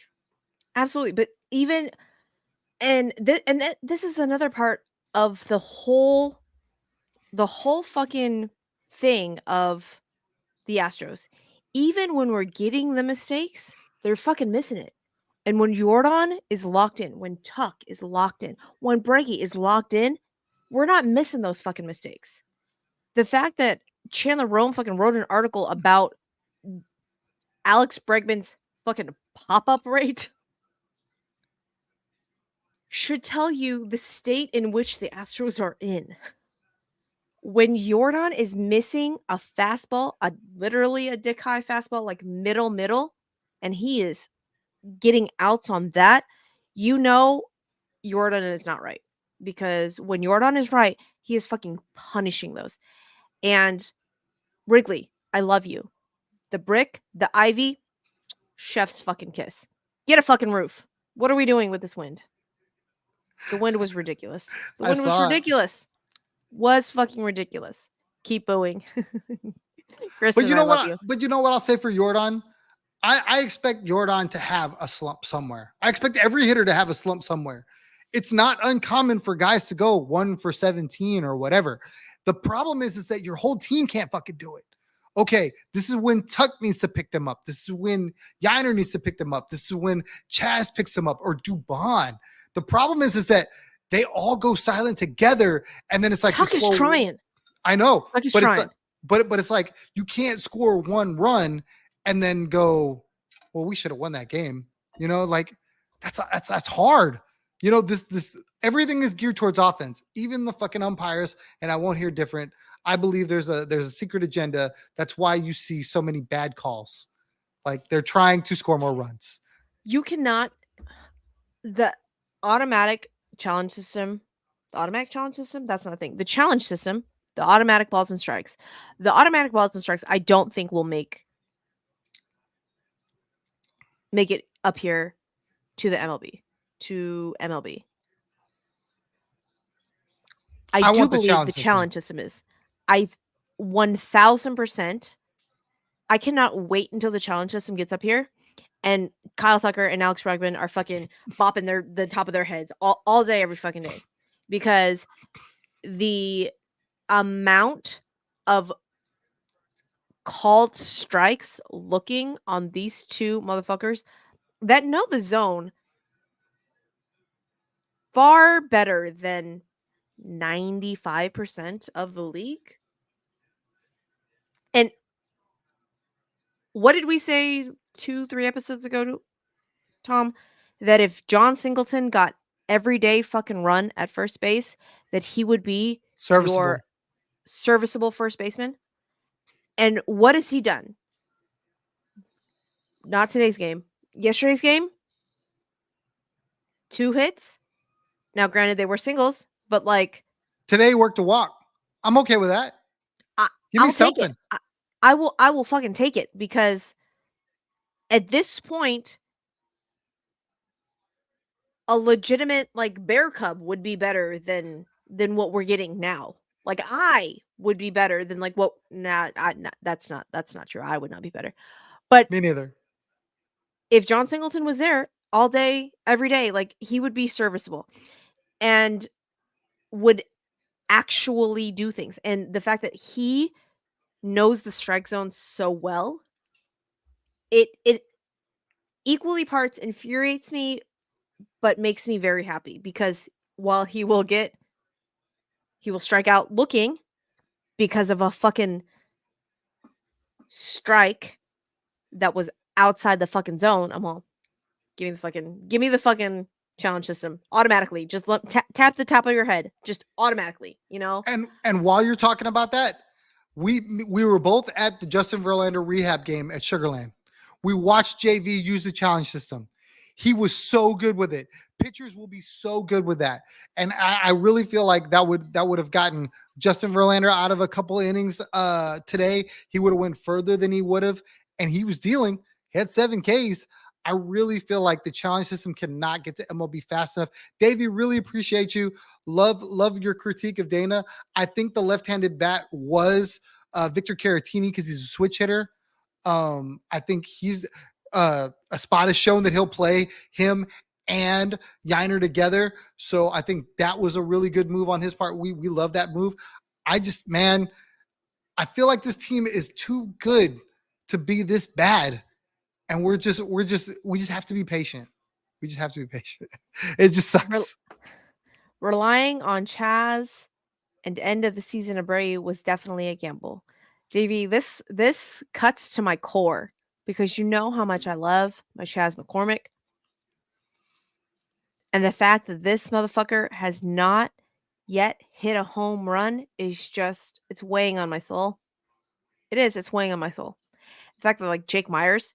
Absolutely. But even this is another part of the whole fucking thing of the Astros. Even when we're getting the mistakes, they're fucking missing it. And when Jordan is locked in, when Tuck is locked in, when Breggy is locked in, we're not missing those fucking mistakes. The fact that Chandler Rome fucking wrote an article about Alex Bregman's fucking pop-up rate should tell you the state in which the Astros are in. When Jordan is missing a fastball, literally a dick high fastball, like middle, and he is getting outs on that, Jordan is not right. Because when Jordan is right, he is fucking punishing those. And Wrigley, I love you. The brick, the ivy, chef's fucking kiss. Get a fucking roof. What are we doing with this wind? The wind was ridiculous. The wind was ridiculous. Was fucking ridiculous. Keep booing. Kristen, But you know I love what? you. But you know what I'll say for Jordan? I expect Jordan to have a slump somewhere. I expect every hitter to have a slump somewhere. It's not uncommon for guys to go 1 for 17 or whatever. The problem is that your whole team can't fucking do it. Okay, this is when Tuck needs to pick them up. This is when Yiner needs to pick them up. This is when Chaz picks them up or Dubon. The problem is that they all go silent together, and then it's like Tuck is trying. I know, Tuck is but trying. it's like, but it's like you can't score one run and then go, well, we should have won that game. Like that's hard. This everything is geared towards offense, even the fucking umpires, and I won't hear different. I believe there's a secret agenda. That's why you see so many bad calls. Like they're trying to score more runs. You cannot the automatic challenge system, that's not a thing. The challenge system, the automatic balls and strikes. The automatic balls and strikes I don't think will make it up here to the MLB. I do believe the challenge system is. 1000%. I cannot wait until the challenge system gets up here and Kyle Tucker and Alex Bregman are fucking bopping the top of their heads all day, every fucking day. Because the amount of called strikes looking on these two motherfuckers that know the zone far better than 95% of the league. And what did we say 2-3 episodes ago, Tom? That if John Singleton got everyday fucking run at first base, that he would be your serviceable first baseman. And what has he done? Not today's game. Yesterday's game, 2 hits. Now, granted, they were singles, but like today worked a walk. I'm okay with that. Give me something. I will fucking take it, because at this point, a legitimate like bear cub would be better than what we're getting now. Like I would be better than like what. That's not true. I would not be better. But me neither. If John Singleton was there all day, every day, like he would be serviceable and would actually do things. And the fact that he knows the strike zone so well, it equally parts infuriates me, but makes me very happy, because while he will strike out looking because of a fucking strike that was outside the fucking zone, I'm all, give me the fucking challenge system automatically. Just tap the top of your head, just automatically, And while you're talking about that, We were both at the Justin Verlander rehab game at Sugarland. We watched JV use the challenge system. He was so good with it. Pitchers will be so good with that, and I really feel like that would have gotten Justin Verlander out of a couple of innings today. He would have went further than he would have, and he was dealing. He had 7 Ks. I really feel like the challenge system cannot get to MLB fast enough. Davey, really appreciate you. Love your critique of Dana. I think the left-handed bat was Victor Caratini because he's a switch hitter. I think he's a spot has shown that he'll play him and Yiner together. So I think that was a really good move on his part. We love that move. I feel like this team is too good to be this bad. And we just have to be patient. We just have to be patient. It just sucks. Relying on Chaz and end of the season of Bray was definitely a gamble. JV, this cuts to my core because you know how much I love my Chaz McCormick. And the fact that this motherfucker has not yet hit a home run is just, it's weighing on my soul. It is, it's weighing on my soul. The fact that like Jake Myers,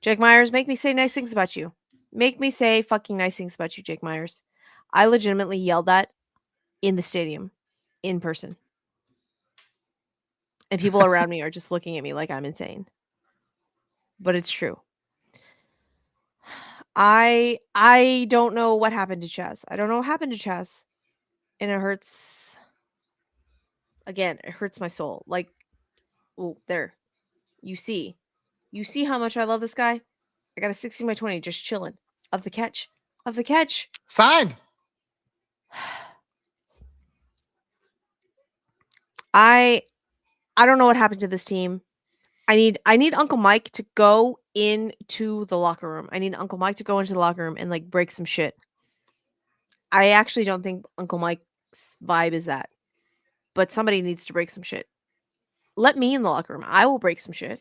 make me say nice things about you. Make me say fucking nice things about you, Jake Myers. I legitimately yelled that in the stadium, in person. And people around me are just looking at me like I'm insane. But it's true. I don't know what happened to Chaz. I don't know what happened to Chaz. And it hurts. Again, it hurts my soul. Like, oh, there. You see how much I love this guy? I got a 60/20 just chilling. Of the catch. Signed. I don't know what happened to this team. I need Uncle Mike to go into the locker room. I need Uncle Mike to go into the locker room and like break some shit. I actually don't think Uncle Mike's vibe is that. But somebody needs to break some shit. Let me in the locker room. I will break some shit.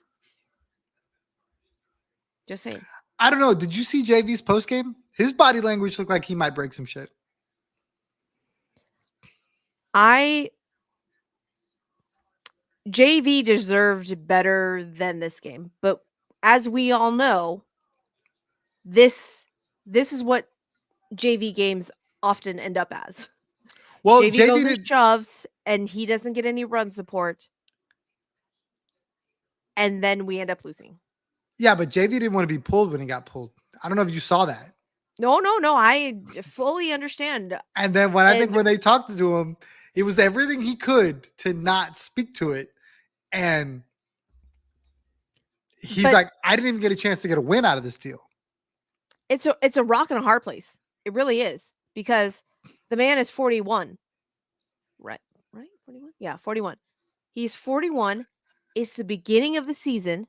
Just saying. I don't know. Did you see JV's post game? His body language looked like he might break some shit. JV deserved better than this game. But as we all know, this is what JV games often end up as. Well, JV goes and shoves, and he doesn't get any run support. And then we end up losing. Yeah, but JV didn't want to be pulled when he got pulled. I don't know if you saw that. No. I fully understand. And then I think when they talked to him, he was everything he could to not speak to it. And he's like, I didn't even get a chance to get a win out of this deal. It's a rock and a hard place. It really is. Because the man is 41. Right? 41? Yeah, 41. He's 41. It's the beginning of the season.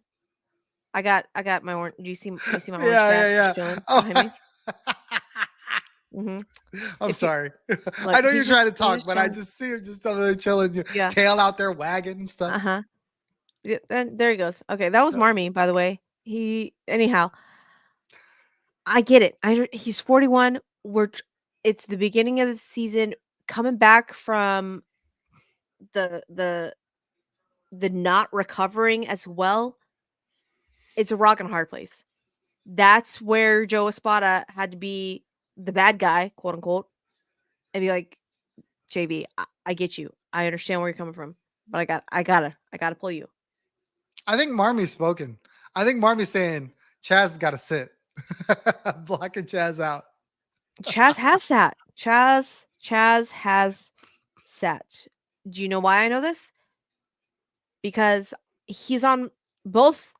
I got my orange. Do you see my orange yeah. Oh. I'm sorry. I know you're trying to talk, but I just see him just over there chilling, tail out there wagging and stuff. Yeah, and there he goes. Okay, that was Marmy, by the way. Anyhow, I get it. He's 41. It's the beginning of the season, coming back from the not recovering as well. It's a rock and hard place. That's where Joe Espada had to be the bad guy, quote unquote, and be like, JB, I get you. I understand where you're coming from, but I gotta pull you. I think Marmy's spoken. I think Marmy's saying Chaz got to sit. Blocking Chaz out. Chaz has sat. Chaz has sat. Do you know why I know this? Because he's on both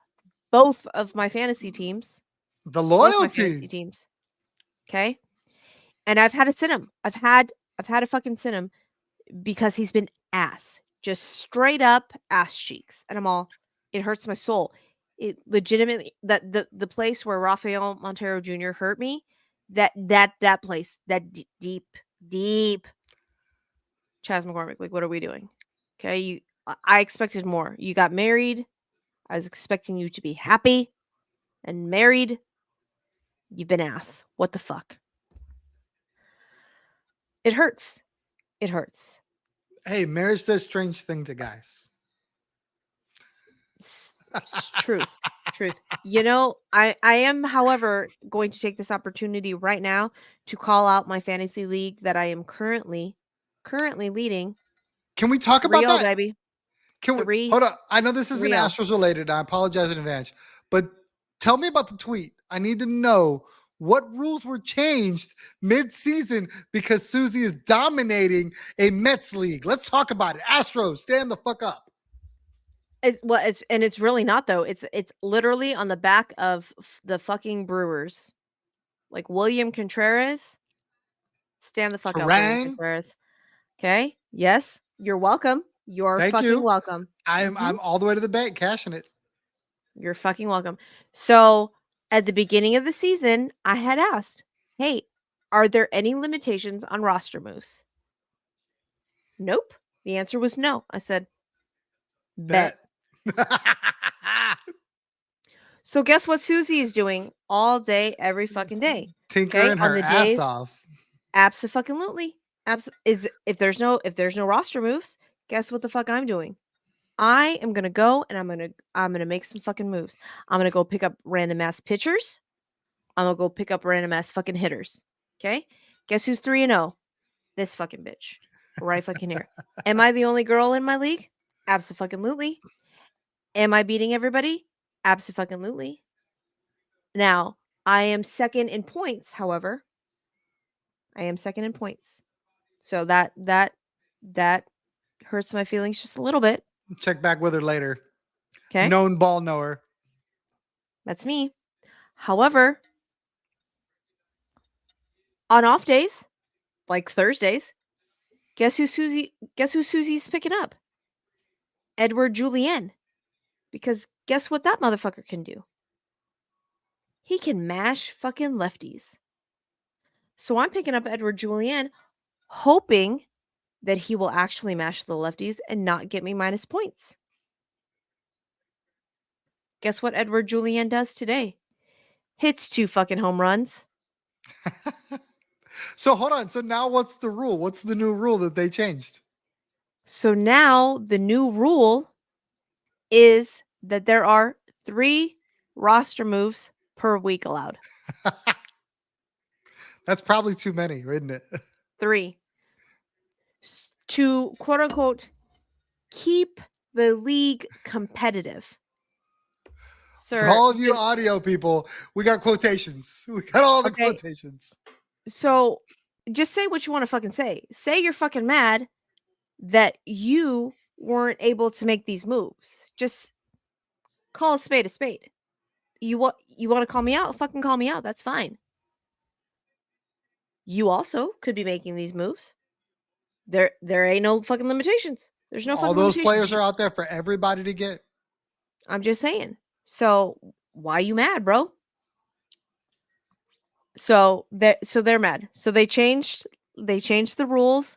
of my fantasy teams. The loyalty. Both my fantasy teams. Okay? And I've had to sit him. I've had to fucking sit him because he's been ass. Just straight up ass cheeks. And I'm all, it hurts my soul. It legitimately, that the place where Rafael Montero Jr. hurt me, that place, that deep Chaz McCormick, like, what are we doing? Okay, I expected more. You got married. I was expecting you to be happy and married. You've been ass. What the fuck? It hurts. Hey, marriage does strange thing to guys. Truth. Truth. You know, I am, however, going to take this opportunity right now to call out my fantasy league that I am currently leading. Can we talk about 3-0, that? baby. Can we 3 hold on? I know this isn't 3-0. Astros related. I apologize in advance, but tell me about the tweet. I need to know what rules were changed mid-season because Susie is dominating a Mets league. Let's talk about it. Astros, stand the fuck up. It's really not though. It's literally on the back of the fucking Brewers. Like William Contreras. Stand the fuck up, William Terang, Contreras. Okay? Yes. You're welcome. You're thank fucking you. welcome. I'm all the way to the bank cashing it. You're fucking welcome. So, at the beginning of the season, I had asked, "Hey, are there any limitations on roster moves?" Nope. The answer was no. I said, "Bet." Bet. So guess what Susie is doing all day, every fucking day? Okay? Tinkering On her the ass days, off. abso-fucking-lutely. Is if there's no roster moves, guess what the fuck I'm doing? I am gonna go and I'm gonna make some fucking moves. I'm gonna go pick up random ass pitchers. I'm gonna go pick up random ass fucking hitters. Okay? Guess who's 3-0? This fucking bitch. Right fucking here. Am I the only girl in my league? Abso-fucking-lutely. Am I beating everybody? Abso-fucking-lutely. Now, I am second in points, however. I am second in points. So that hurts my feelings just a little bit. Check back with her later. Okay? Known ball knower. That's me. However, on off days, like Thursdays, guess who Susie's picking up? Edward Julian. Because guess what that motherfucker can do? He can mash fucking lefties. So I'm picking up Edward Julian, hoping that he will actually mash the lefties and not get me minus points. Guess what Edward Julian does today? Hits 2 fucking home runs. So hold on. So now what's the rule? What's the new rule that they changed? So now the new rule is that there are 3 roster moves per week allowed. That's probably too many, isn't it? 3. To quote unquote keep the league competitive. For Sir, all of you audio people, we got quotations. We got all the okay. quotations. So just say what you want to fucking say. Say you're fucking mad that you weren't able to make these moves. Just call a spade a spade. You want to call me out? Fucking call me out. That's fine. You also could be making these moves. There ain't no fucking limitations. There's no All fucking those limitations. players are out there for everybody to get. I'm just saying. So why you mad, bro? So they're mad. So they changed the rules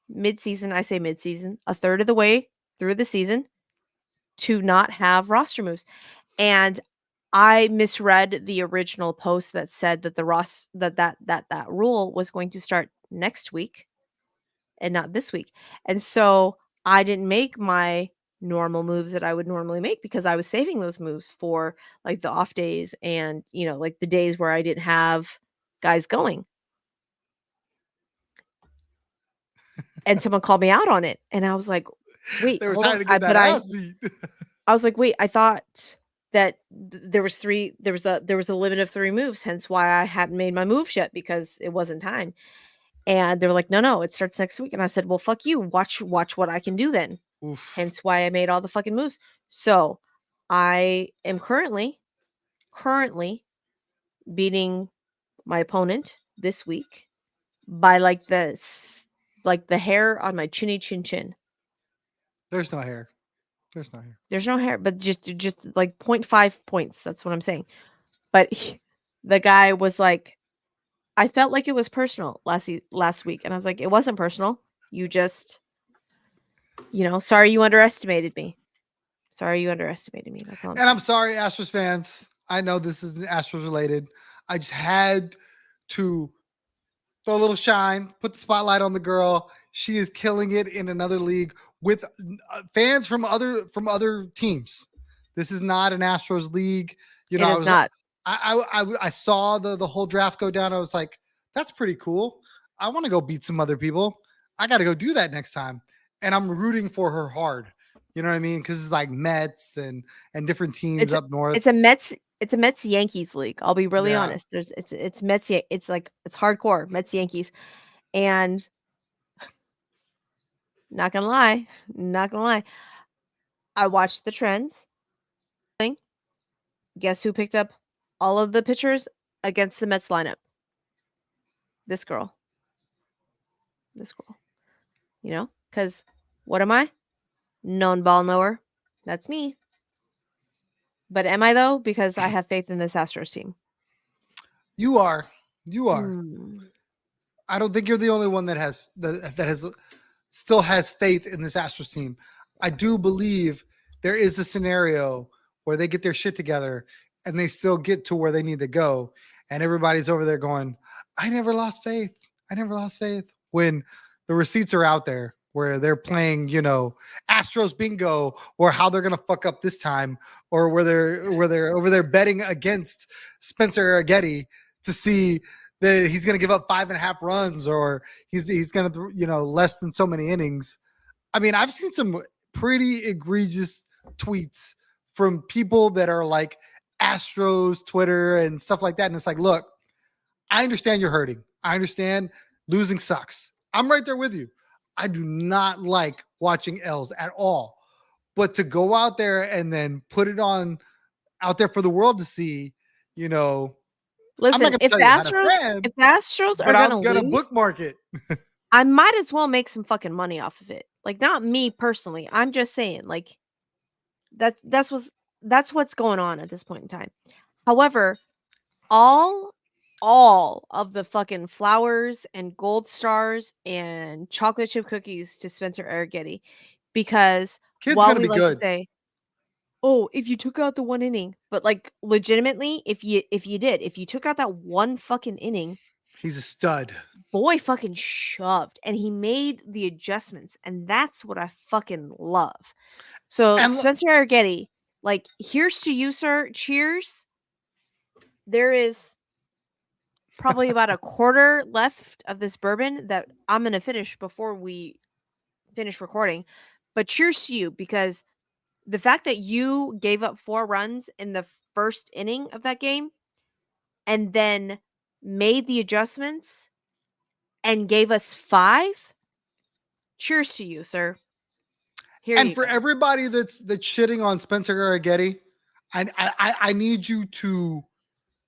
mid-season. I say mid-season, a third of the way through the season to not have roster moves. And I misread the original post that said that that rule was going to start next week and not this week. And so I didn't make my normal moves that I would normally make because I was saving those moves for like the off days and, like the days where I didn't have guys going. And someone called me out on it and I was like, "Wait, They were hold on." trying to get that ass beat. I was like, "Wait, I thought that there was a limit of 3 moves, hence why I hadn't made my moves yet because it wasn't time." And they were like, "No, it starts next week." And I said, "Well, fuck you. Watch what I can do then." Oof. Hence why I made all the fucking moves. So, I am currently beating my opponent this week by like the hair on my chinny chin chin. There's no hair. There's no hair. There's no hair, but just like 0.5 points. That's what I'm saying. But the guy was like, I felt like it was personal last week, and I was like, it wasn't personal. You just, sorry you underestimated me. Sorry you underestimated me. That's all. And I'm sorry, Astros fans. I know this isn't Astros related. I just had to throw a little shine, put the spotlight on the girl. She is killing it in another league with fans from other teams. This is not an Astros league. You know, It is not. I saw the whole draft go down. I was like, that's pretty cool. I want to go beat some other people. I got to go do that next time. And I'm rooting for her hard. You know what I mean? Because it's like Mets and different teams It's up north. it's a Mets Yankees league. I'll be really Yeah. honest. It's Mets. It's like it's hardcore Mets Yankees, and not gonna lie, not gonna lie. I watched the trends. Guess who picked up all of the pitchers against the Mets lineup? This girl. This girl. You know, because what am I? Known ball knower. That's me. But am I though? Because I have faith in this Astros team. You are. You are. Mm. I don't think you're the only one that has still has faith in this Astros team. I do believe there is a scenario where they get their shit together and they still get to where they need to go. And everybody's over there going, I never lost faith. I never lost faith. When the receipts are out there where they're playing, you know, Astros bingo, or how they're gonna fuck up this time, or where they're over there betting against Spencer Arrighetti to see that he's going to give up 5.5 runs, or he's going to, you know, less than so many innings. I mean, I've seen some pretty egregious tweets from people that are like Astros Twitter and stuff like that. And it's like, look, I understand you're hurting. I understand losing sucks. I'm right there with you. I do not like watching L's at all. But to go out there and then put it on out there for the world to see, you know, I'm not Listen, going to tell you how to fan, if the Astros are but gonna I'm going to lose, bookmark it. I might as well make some fucking money off of it. Like, not me personally. I'm just saying, like, that's what's going on at this point in time. However, all of the fucking flowers and gold stars and chocolate chip cookies to Spencer Arrighetti, because Kid's while going to we be like to good. say, "Oh, if you took out the one inning," but like legitimately, if you took out that one fucking inning, He's a stud. boy fucking shoved and he made the adjustments, and that's what I fucking love. So And Spencer Arrighetti, like, here's to you, sir. Cheers. There is probably about a quarter left of this bourbon that I'm gonna finish before we finish recording. But cheers to you, because the fact that you gave up 4 runs in the first inning of that game and then made the adjustments and gave us 5, cheers to you, sir. Here and you for go. everybody that's shitting on Spencer Arrighetti, I need you to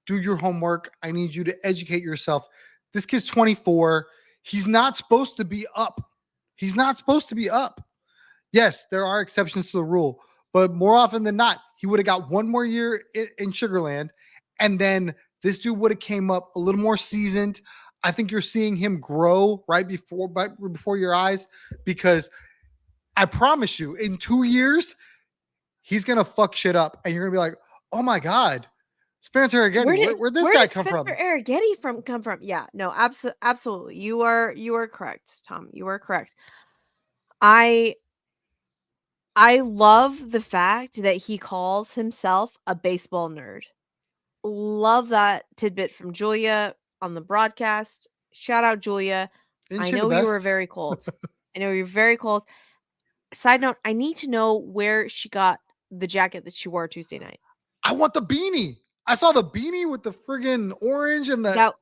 do your homework. I need you to educate yourself. This kid's 24. He's not supposed to be up. He's not supposed to be up. Yes, there are exceptions to the rule, but more often than not, he would have got one more year in Sugarland, and then this dude would have came up a little more seasoned. I think you're seeing him grow right before your eyes, because I promise you, in 2 years, he's gonna fuck shit up, and you're gonna be like, "Oh my god, Spencer Arrighetti, where'd this guy Where did come Spencer from?" Arrighetti come from? Yeah, no, absolutely. You are correct, Tom. You are correct. I love the fact that he calls himself a baseball nerd. Love that tidbit from Julia on the broadcast. Shout out, Julia. Isn't I she the know you were best? very cold. I know you're very cold. Side note, I need to know where she got the jacket that she wore Tuesday night. I want the beanie. I saw the beanie with the friggin' orange and That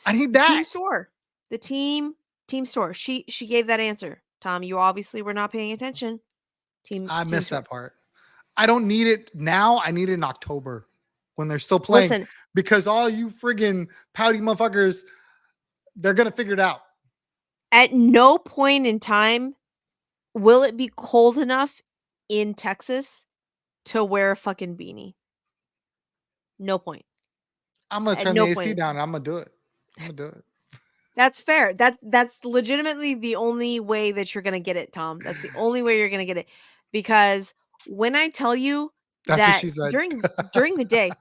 I need the that. team store. The team store. She gave that answer. Tom, you obviously were not paying attention. I Team missed store. that part. I don't need it now. I need it in October when they're still playing, Listen, because all you friggin' pouty motherfuckers, they're gonna figure it out. at no point in time will it be cold enough in Texas to wear a fucking beanie. No point. I'm gonna At turn the no point AC in down time. and I'm gonna do it. I'm gonna do it. That's fair. That's legitimately the only way that you're gonna get it, Tom. That's the only way you're gonna get it. Because when I tell you That's what that she said. during the day,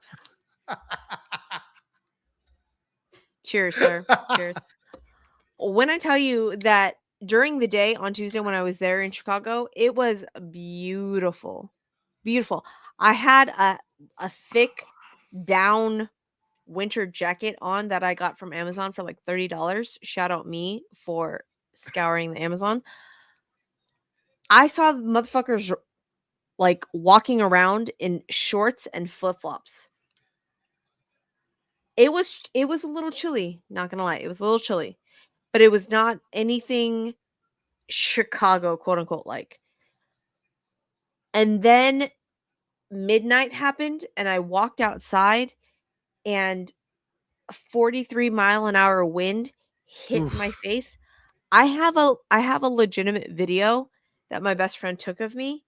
cheers, sir. Cheers. When I tell you that during the day on Tuesday when I was there in Chicago, it was beautiful. Beautiful. I had a thick down winter jacket on that I got from Amazon for like $30. Shout out me for scouring the Amazon. I saw the motherfuckers like walking around in shorts and flip-flops. It was a little chilly, not gonna lie. It was a little chilly, but it was not anything Chicago, quote unquote, like. And then midnight happened, and I walked outside, and a 43-mile-an-hour wind hit my Oof. face. I have a legitimate video that my best friend took of me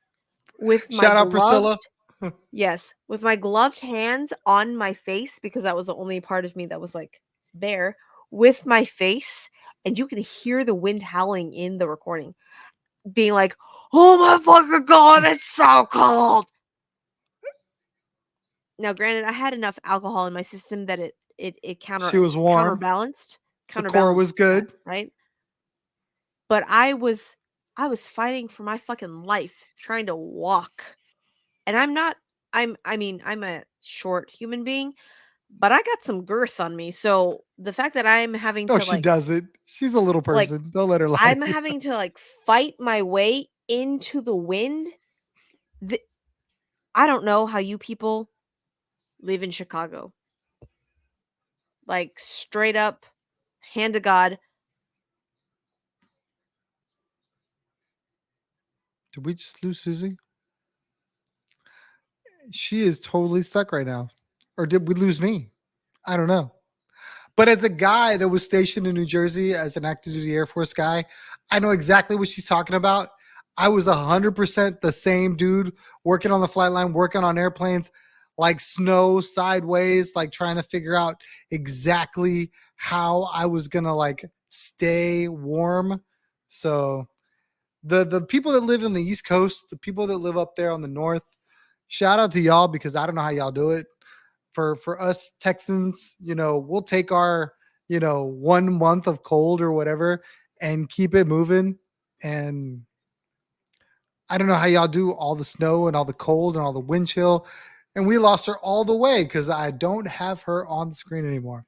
with my Shout out Priscilla. gloved yes, with my gloved hands on my face because that was the only part of me that was, like, bare, with my face, and you can hear the wind howling in the recording, being like, "Oh my fucking god, it's so cold!" Now, granted, I had enough alcohol in my system that it She was warm. counterbalanced The core was that, good. right? But I was fighting for my fucking life trying to walk. And I'm not I'm a short human being, but I got some girth on me. So the fact that I'm having No, to she doesn't. She's a little like person. Don't let her lie to I'm you. having to like fight my way into the wind. th- I don't know how you people live in Chicago. Like straight up hand to God. Did we just lose Susie? She is totally stuck right now. Or did we lose me? I don't know. But as a guy that was stationed in New Jersey as an active duty Air Force guy, I know exactly what she's talking about. I was 100% the same dude working on the flight line, working on airplanes, like snow sideways, like trying to figure out exactly how I was going to like stay warm. So the people that live in the East Coast, the people that live up there on the north, shout out to y'all because I don't know how y'all do it. For us Texans, we'll take our 1 month of cold or whatever and keep it moving. And I don't know how y'all do all the snow and all the cold and all the wind chill. And we lost her all the way because I don't have her on the screen anymore.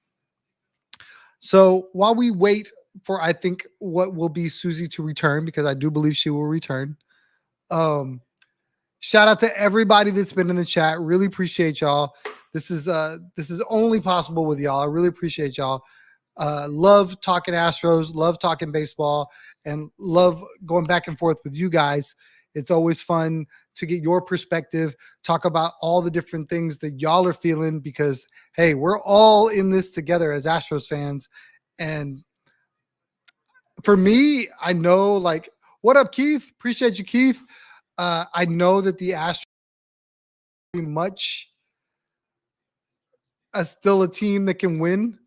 So while we wait for, I think, what will be Susie to return, because I do believe she will return. Shout out to everybody that's been in the chat. Really appreciate y'all. This is only possible with y'all. I really appreciate y'all. Love talking Astros, love talking baseball, and love going back and forth with you guys. It's always fun to get your perspective, talk about all the different things that y'all are feeling because, hey, we're all in this together as Astros fans. And for me, I know, like, what up, Keith? Appreciate you, Keith. I know that the Astros are very much still a team that can win.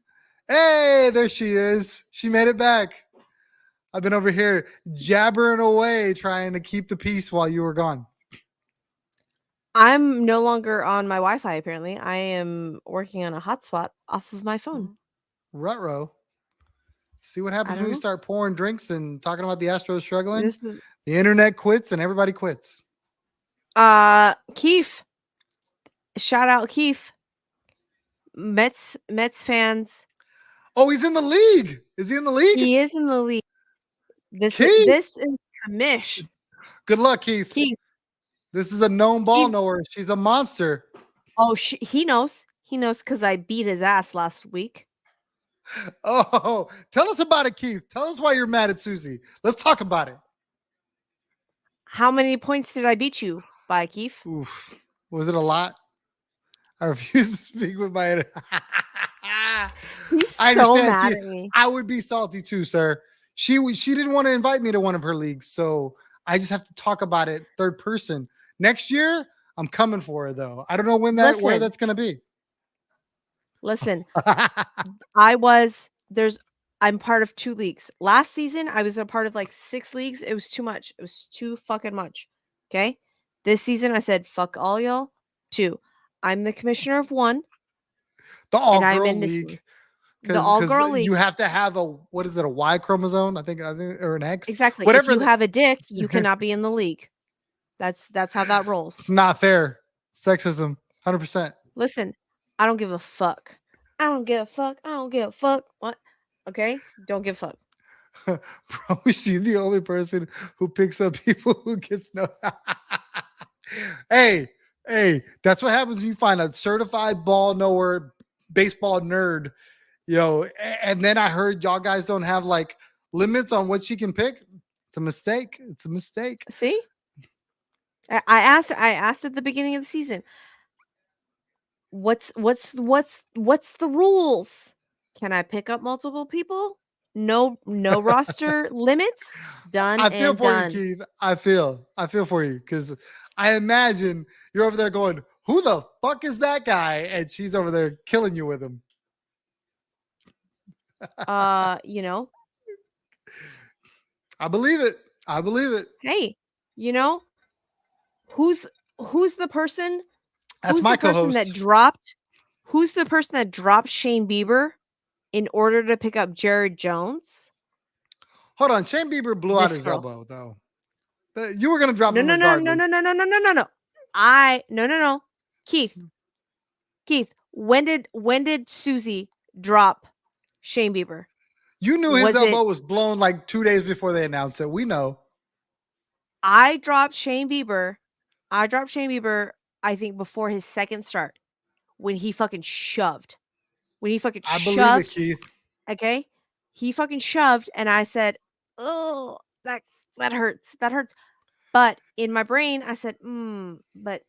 Hey, there she is. She made it back. I've been over here jabbering away trying to keep the peace while you were gone. I'm no longer on my Wi-Fi apparently. I am working on a hotspot off of my phone. Rutro. See what I happens don't when you know. start pouring drinks and talking about the Astros struggling? This is The internet quits and everybody quits. Keith. Shout out Keith. Mets fans. Oh, he's in the league. Is he in the league? He is in the league. This Keith. this is Kamish. Good luck, Keith. Keith. This is a known ball Keith. knower. She's a monster. Oh, he knows. He knows because I beat his ass last week. Oh, tell us about it, Keith. Tell us why you're mad at Susie. Let's talk about it. How many points did I beat you by, Keith? Oof. Was it a lot? I refuse to speak with my. He's I so understand, mad Keith. at me. I would be salty too, sir. She didn't want to invite me to one of her leagues, so I just have to talk about it third person. Next year, I'm coming for her though. I don't know where Listen, that's gonna be. listen. I'm part of 2 leagues. Last season, I was a part of like 6 leagues. It was too much. It was too fucking much. Okay? This season, I said, fuck all y'all. 2. I'm the commissioner of 1, The and all I'm girl in this one. league. The because all-girl you league. have to have a what is it, a Y chromosome? I think, or an X, Exactly. If whatever. you have a dick, you cannot be in the league. That's how that rolls. It's not fair. Sexism, 100%. Listen, I don't give a fuck. I don't give a fuck. I don't give a fuck. What? Okay? Don't give a fuck. Bro, is she the only person who picks up people who gets no? hey, hey, that's what happens when you find a certified ball knower, baseball nerd, And then I heard y'all guys don't have like limits on what she can pick. It's a mistake. It's a mistake. See? I asked at the beginning of the season, what's the rules? Can I pick up multiple people? No roster limits? Done I feel and for you, done. Keith. I feel for you because I imagine you're over there going, "Who the fuck is that guy?" And she's over there killing you with him. You know, I believe it. I believe it. hey, you know, who's the person That's my that co-host. dropped Shane Bieber in order to pick up Jared Jones? Hold on, Shane Bieber blew out This his girl. elbow though. You were gonna drop No, him no, no, no, regardless. no, no, no, no, no, no, no. No. Keith, when did Susie drop Shane Bieber? You knew his Was it elbow was blown like 2 days before they announced it. We know. I dropped Shane Bieber, I think before his second start when he fucking shoved. I believe it, Keith. Okay? He fucking shoved and I said, "Oh, that hurts. That hurts." But in my brain I said, but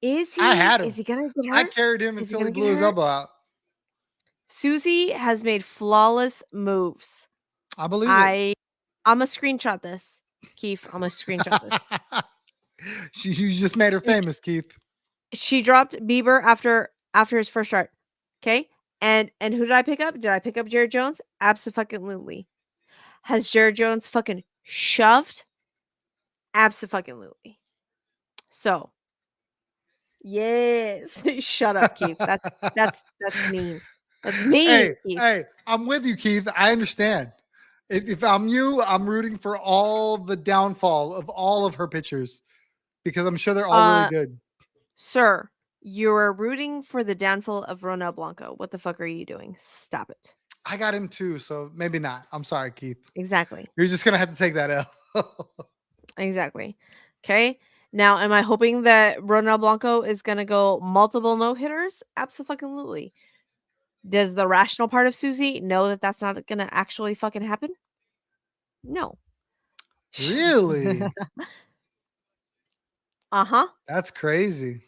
I had is him. he gonna get I hurt? carried him Is he until he gonna get blew his hurt? elbow out. Susie has made flawless moves. I believe it. I'm a screenshot this, Keith. I'm a screenshot this. You just made her famous, Keith. She dropped Bieber after his first start. Okay? And who did I pick up? Did I pick up Jared Jones? Absolutely. Has Jared Jones fucking shoved? Absolutely. So, yes. Shut up, Keith. That's mean. That's mean, Keith. Hey, I'm with you, Keith. I understand. If I'm you, I'm rooting for all the downfall of all of her pitchers because I'm sure they're all really good. Sir, you're rooting for the downfall of Ronel Blanco. What the fuck are you doing? Stop it. I got him too, so maybe not. I'm sorry, Keith. Exactly. You're just gonna have to take that L. Exactly. Okay. Now, am I hoping that Ronel Blanco is going to go multiple no hitters? Absolutely. Does the rational part of Susie know that that's not going to actually fucking happen? No. Really? Uh-huh. That's crazy.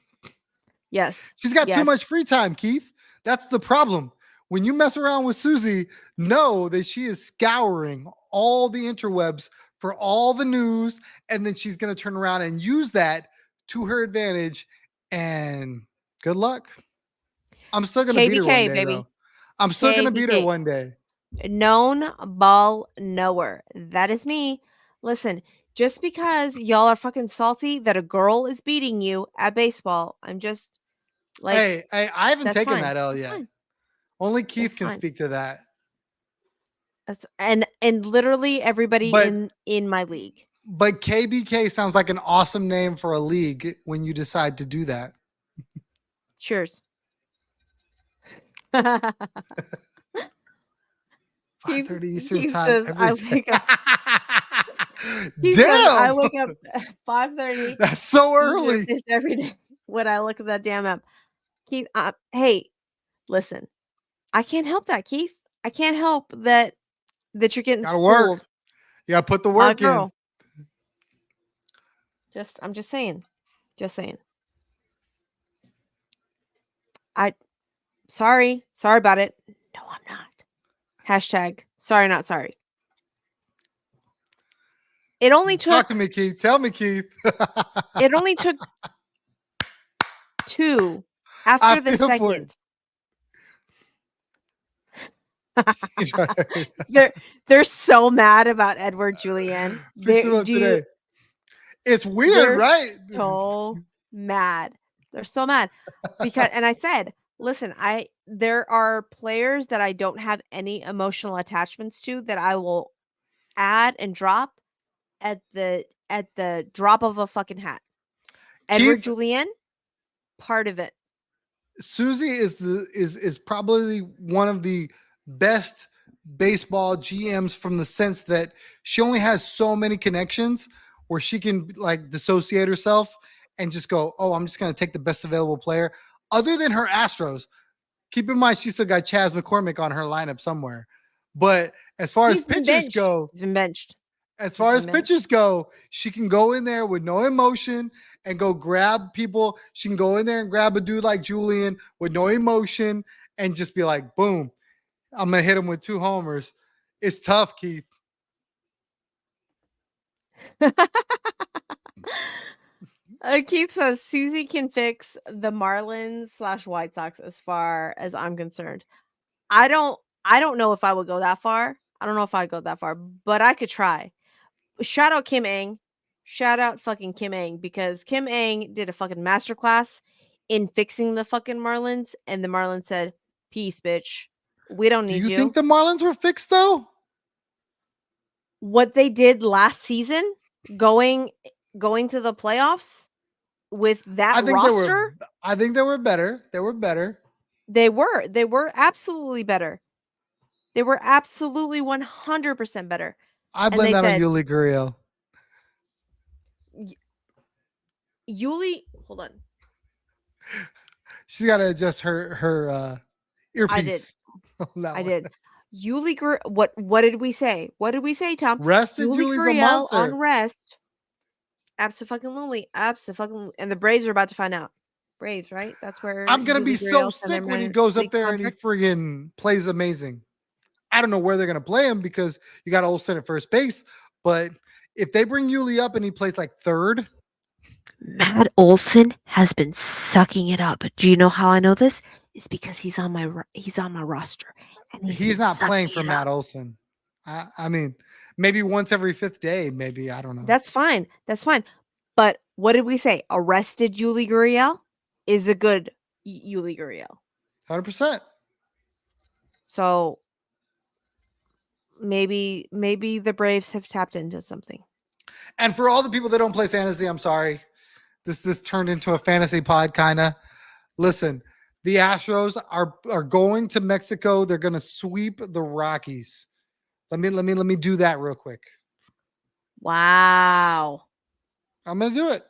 Yes. She's got too much free time, Keith. That's the problem. When you mess around with Susie, know that she is scouring all the interwebs for all the news, and then she's going to turn around and use that to her advantage. And good luck. I'm still going to beat her one day, baby. though. I'm still going to beat her one day. Known ball knower. That is me. Listen, just because y'all are fucking salty that a girl is beating you at baseball, I'm just like, hey, I haven't taken that L That's yet. fine. Only Keith That's can fine. speak to that. That's and literally everybody in my league. But KBK sounds like an awesome name for a league when you decide to do that. Cheers. 5:30 Eastern time says, every I day. wake up. Damn, says, I wake up at 5:30. That's so early. This every day when I look at that damn app. Keith, hey, listen, I can't help that, Keith. I can't help that you're getting Gotta schooled. work. You gotta put the work in. I'm just saying. Sorry about it. No, I'm not. Hashtag sorry, not sorry. It only took. Talk to me, Keith. Tell me, Keith. It only took 2 after the second. They're so mad about Edward Julian. Today. It's weird, right? So mad. They're so mad because, and I said, listen, there are players that I don't have any emotional attachments to that I will add and drop at the drop of a fucking hat. Edward Keith, Julian, part of it. Susie is probably one of the best baseball GMs from the sense that she only has so many connections where she can like dissociate herself and just go, oh, I'm just going to take the best available player. Other than her Astros, keep in mind she still got Chas McCormick on her lineup somewhere. But as far as He's been pitchers benched. go, He's been benched. as He's far been as benched. pitchers go, she can go in there with no emotion and go grab people. She can go in there and grab a dude like Julian with no emotion and just be like, boom, I'm going to hit him with 2 homers. It's tough, Keith. Keith says Susie can fix the Marlins / White Sox as far as I'm concerned. I don't know if I would go that far. I don't know if I'd go that far, but I could try. Shout out Kim Ang. Shout out fucking Kim Ang because Kim Ang did a fucking masterclass in fixing the fucking Marlins, and the Marlins said, "Peace, bitch. We don't Do need you you." think the Marlins were fixed, though? What they did last season, going to the playoffs with that I think they were. roster, I think they were better. They were better. they were absolutely better. They were absolutely 100% better. I And blame they that on said, Yuli Gurriel. Yuli, hold on. She's got to adjust her earpiece. I did. Yuli what did we say? What did we say, Tom? Rested Yuli Yuli's a Gurriel monster. on rest. Absolutely. And the Braves are about to find out. Braves, right? That's where I'm gonna be Yuli so Gurriel signed their sick when he minor goes up league there and he contract. friggin' plays amazing. I don't know where they're gonna play him because you got Olsen at first base, but if they bring Yuli up and he plays like third, Matt Olson has been sucking it up. Do you know how I know this? It's because he's on my roster, and he's he's been not playing sucking for it up. Matt Olson. I mean, maybe once every 5th day, maybe I don't know. That's fine. That's fine. But what did we say? Arrested Yuli Gurriel is a good Yuli Gurriel. 100%. So maybe the Braves have tapped into something. And for all the people that don't play fantasy, I'm sorry. This turned into a fantasy pod kind of. Listen, the Astros are going to Mexico. They're going to sweep the Rockies. Let me do that real quick. Wow. I'm going to do it.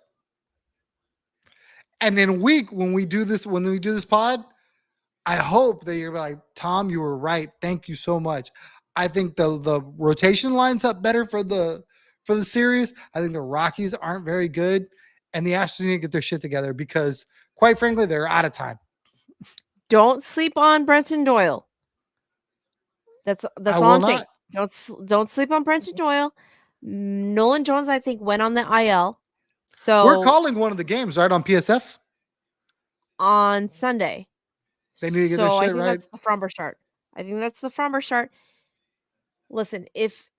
And in a week when we do this pod, I hope that you're like, Tom, you were right. Thank you so much. I think the rotation lines up better for the series. I think the Rockies aren't very good, and the Astros need to get their shit together because, quite frankly, they're out of time. Don't sleep on Brenton Doyle. That's all I'm saying. Don't sleep on Brenton Doyle. Nolan Jones, I think, went on the IL. So we're calling one of the games right on PSF on Sunday. They need to get their shit I think right. that's the Fromber start. I think that's the Fromber start. Listen, if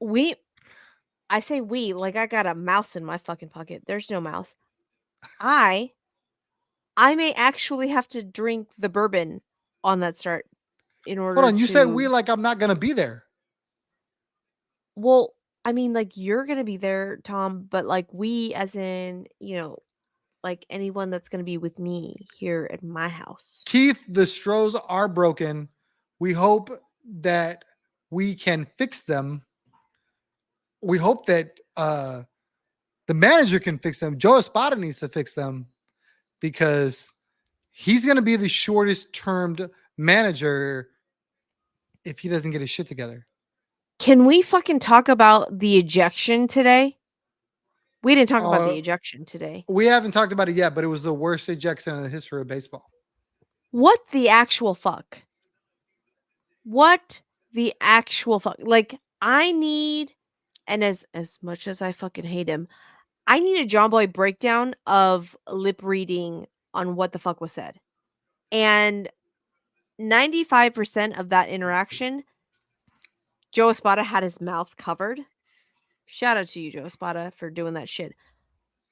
I say we, like I got a mouse in my fucking pocket. There's no mouse. I may actually have to drink the bourbon on that start in order Hold on, you said we to. like I'm not gonna be there. Well, I mean, like you're gonna be there, Tom, but like we, as in, like anyone that's gonna be with me here at my house. Keith, the Stros are broken. We hope that we can fix them. We hope that the manager can fix them. Joe Espada needs to fix them because he's going to be the shortest termed manager if he doesn't get his shit together. Can we fucking talk about the ejection today? We didn't talk about the ejection today. We haven't talked about it yet, but it was the worst ejection in the history of baseball. What the actual fuck? What the actual fuck? Like, I need, and as much as I fucking hate him, I need a John Boy breakdown of lip reading on what the fuck was said. And 95% of that interaction, Joe Espada had his mouth covered. Shout out to you, Joe Espada, for doing that shit.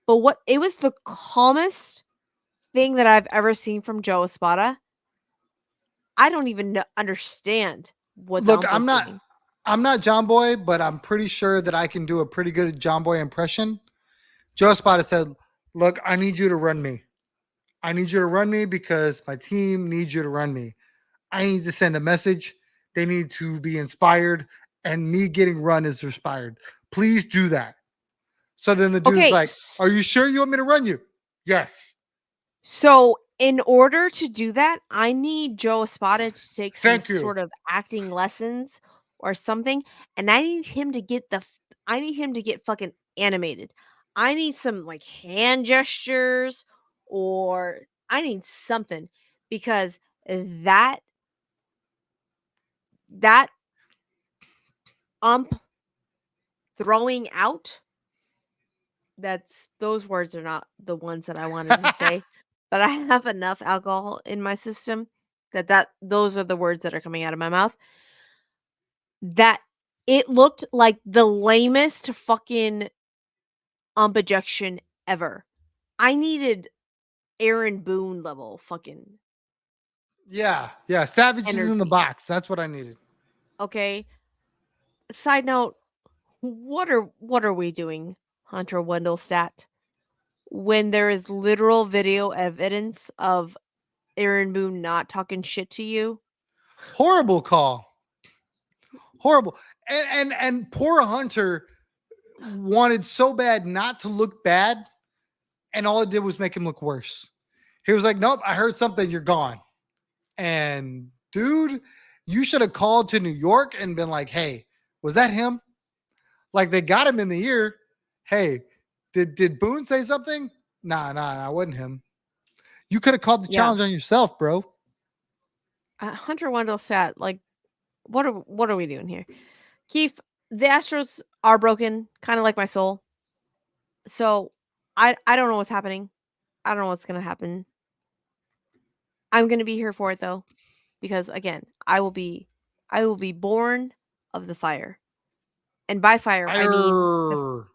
But it was the calmest thing that I've ever seen from Joe Espada. I don't even understand what the Look, ump was doing. I'm not John Boy, but I'm pretty sure that I can do a pretty good John Boy impression. Joe Espada said, "Look, I need you to run me. I need you to run me because my team needs you to run me. I need to send a message. They need to be inspired, and me getting run is inspired. Please do that." So then the dude's Okay, like, "Are you sure you want me to run you?" Yes. so in order to do that, I need Joe Espada to take some Thank you. sort of acting lessons or something, and I need him to get I need him to get fucking animated. I need some like hand gestures or I need something because that that ump throwing out, that's those words are not the ones that I wanted to say, but I have enough alcohol in my system that those are the words that are coming out of my mouth. That it looked like the lamest fucking ump ejection ever. I needed Aaron Boone level fucking Yeah, yeah. Savages in the energy. box. That's what I needed. Okay. Side note, what are we doing, Hunter Wendelstadt? When there is literal video evidence of Aaron Boone not talking shit to you. Horrible call. Horrible. And poor Hunter wanted so bad not to look bad, and all it did was make him look worse. He was like, "Nope, I heard something. You're gone." And dude, you should have called to New York and been like, "Hey, was that him?" Like they got him in the ear. "Hey, did Boone say something?" Nah, wasn't him. You could have called the Yeah. challenge on yourself, bro. Hunter Wendelstadt, like, what are we doing here? Keith, the Astros are broken, kind of like my soul. So I don't know what's happening. I don't know what's gonna happen. I'm gonna be here for it though, because again, I will be born of the fire. And by fire, I mean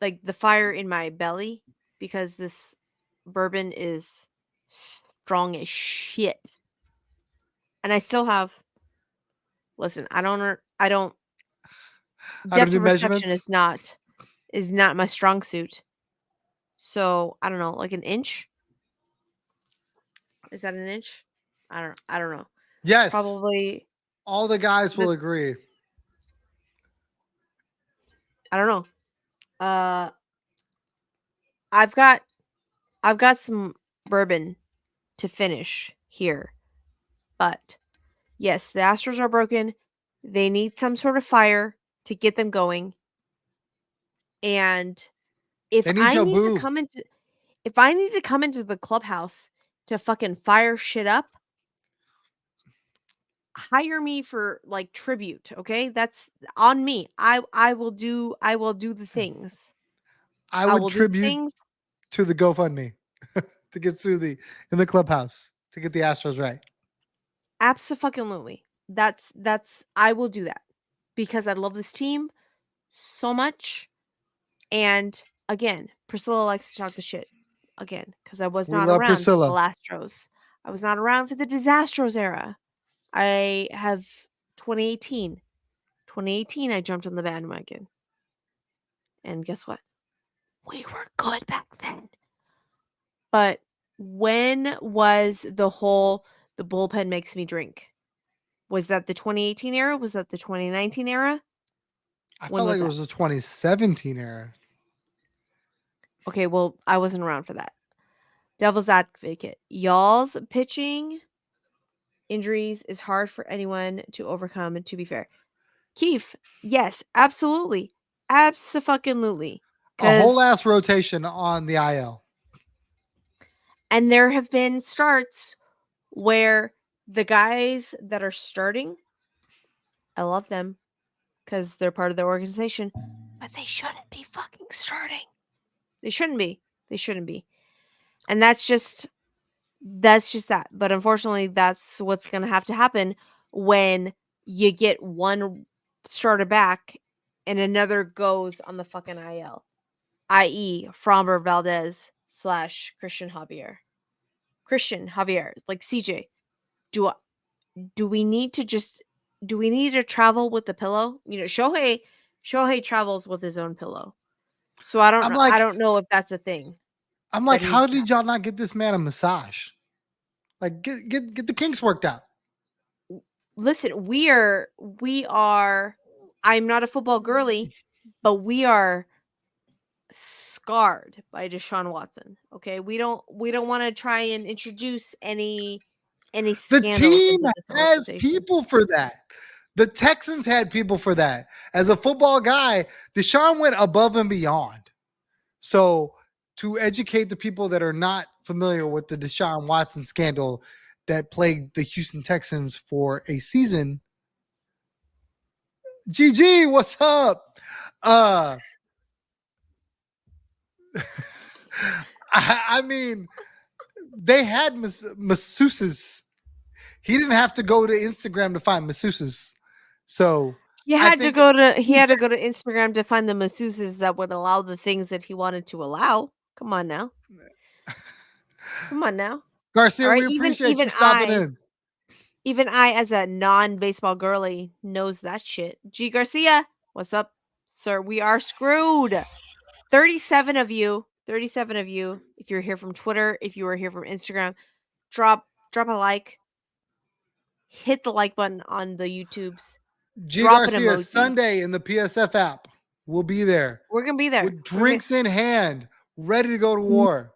Fire. the fire in my belly, because this bourbon is strong as shit. And I still have listen, I don't How to depth do of perception measurements? is not my strong suit. So, I don't know, like an inch? Is that an inch? I don't know. Yes. Probably All the guys will the agree. I don't know. Uh I've got I've got some bourbon to finish here. But yes, the Astros are broken. They need some sort of fire to get them going. And if They need I Joe need to Boo. come into if I need to come into the clubhouse to fucking fire shit up, hire me for like tribute, okay? That's on me. I will do the things. I I would will do the tribute things. to the GoFundMe to get Suzy in the clubhouse to get the Astros right. Abso-fucking-lutely. That's I will do that because I love this team so much. And again, Priscilla likes to talk the shit again because I was We not love around for the Priscilla. Lastros. I was not around for the Disastros era. I have 2018. 2018, I jumped on the bandwagon. And guess what? We were good back then. But when was the bullpen makes me drink? Was that the 2018 era? Was that the 2019 era? I When felt was like it that? was the 2017 era. Okay, well, I wasn't around for that. Devil's advocate. Y'all's pitching injuries is hard for anyone to overcome, to be fair. Keith, yes, absolutely. Abso-fucking-lutely. A whole Because ass rotation on the IL. and there have been starts where the guys that are starting, I love them because they're part of the organization, but they shouldn't be fucking starting. They shouldn't be. They shouldn't be. And that's just that. But unfortunately, that's what's going to have to happen when you get one starter back and another goes on the fucking IL, i.e., Framber Valdez / Christian Javier. Christian Javier, like CJ. Do do we need to travel with the pillow? Shohei travels with his own pillow. So I I'm don't know if that's a thing that like, he how needs to did have. y'all not get this man a massage? Like, get the kinks worked out. Listen, we are I'm not a football girly, but we are scarred by Deshaun Watson. Okay? We don't want to try and introduce any The scandals team into this has organization. people for that. The Texans had people for that. As a football guy, Deshaun went above and beyond. So, to educate the people that are not familiar with the Deshaun Watson scandal that plagued the Houston Texans for a season, GG, what's up? Uh I mean, they had masseuses. He didn't have to go to Instagram to find masseuses. So I think He had to go to Instagram to find the masseuses that would allow the things that he wanted to allow. Come on now. Come on now. All Garcia, right, we appreciate you stopping in. even I as a non-baseball girly knows that shit. G Garcia, what's up, sir? We are screwed. 37 of you, if you're here from Twitter, if you are here from Instagram, drop a like, hit the like button on the YouTubes, G drop an Garcia, emoji. Sunday in the PSF app. We'll be there We're gonna be there. with drinks in hand, ready to go to N- war.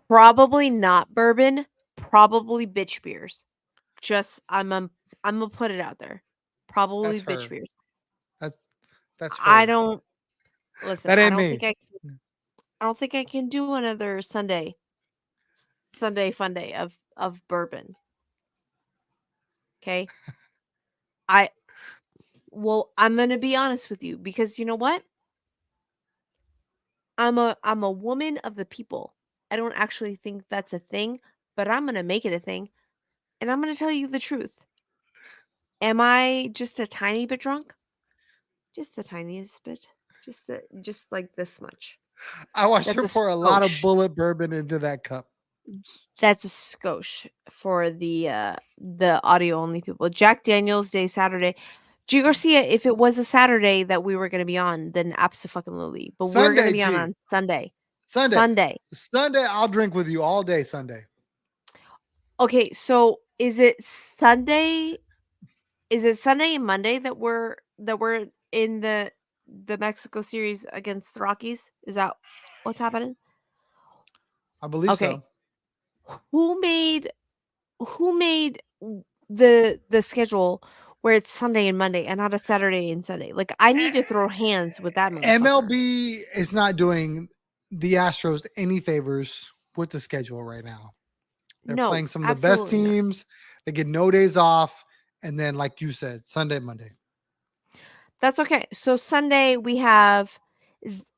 Probably not bourbon, probably bitch beers. Just I'm gonna put it out there. Probably That's bitch her. beers. That's that's I her. don't listen. That ain't me. I don't think I can do another Sunday fun day of bourbon. Okay. I Well, I'm gonna be honest with you because you know what? I'm a woman of the people. I don't actually think that's a thing, but I'm gonna make it a thing, and I'm gonna tell you the truth. Am I just a tiny bit drunk? Just the tiniest bit. Just like this much. I watched That's her a pour a lot of skosh. bullet bourbon into that cup. That's a skosh for the audio only people. Jack Daniels Day Saturday. G Garcia, if it was a Saturday that we were gonna be on, then absolutely. But we're gonna Sunday, be G. on Sunday. Sunday. Sunday. Sunday, I'll drink with you all day Sunday. Okay, so is it Sunday and Monday that we're in the Mexico series against the Rockies? Is that what's happening? I believe Okay. so. Who made the schedule where it's Sunday and Monday and not a Saturday and Sunday? Like I need to throw hands with that motherfucker. MLB is not doing the Astros any favors with the schedule right now. They're No, playing some of the best absolutely not. teams. They get no days off. And then, like you said, Sunday, Monday. That's okay. So Sunday we have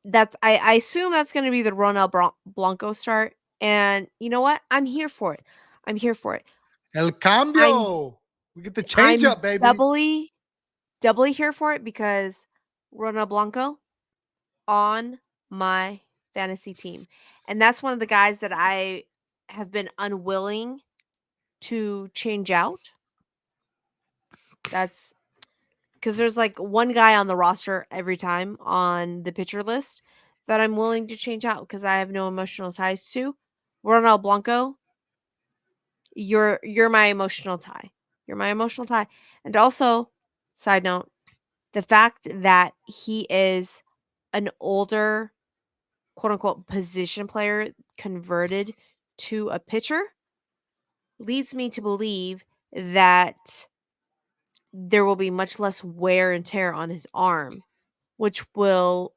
that's I assume that's going to be the Blanco start, and you know what? I'm here for it. I'm here for it. El I'm cambio. We get the change I'm up, baby. doubly here for it because Ronald Blanco on my fantasy team, and that's one of the guys that I have been unwilling to change out. That's because there's like one guy on the roster every time on the pitcher list that I'm willing to change out because I have no emotional ties to. Ronald Blanco, you're my emotional tie. You're my emotional tie. And also, side note, the fact that he is an older quote unquote position player converted to a pitcher leads me to believe that there will be much less wear and tear on his arm, which will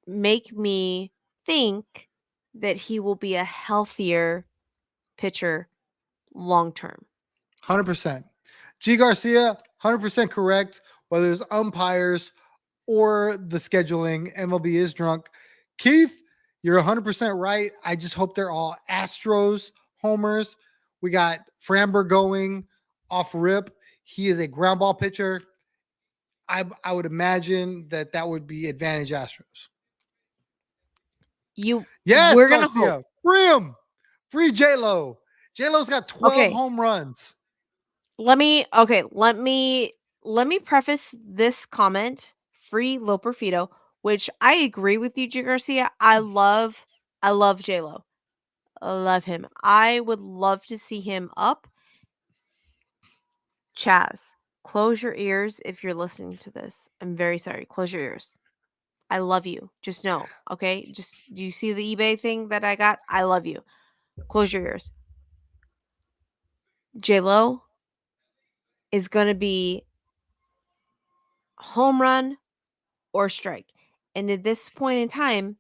make me think that he will be a healthier pitcher long term. 100%. G Garcia, 100% correct. Whether it's umpires or the scheduling, MLB is drunk. Keith, you're 100% right. I just hope they're all Astros homers. We got Framber going off rip. He is a ground ball pitcher. I would imagine that would be advantage Astros. Yes, We're gonna hope. Garcia. Free him. Free J-Lo. J-Lo's got 12 Okay, home runs. let me preface this comment, free Loper Fido, which I agree with you, G Garcia. I love J-Lo. I love him. I would love to see him up. Chaz, close your ears if you're listening to this. I'm very sorry. Close your ears. I love you. Just know, okay? Just do you see the eBay thing that I got? I love you. Close your ears. J-Lo is gonna be home run or strike. And at this point in time,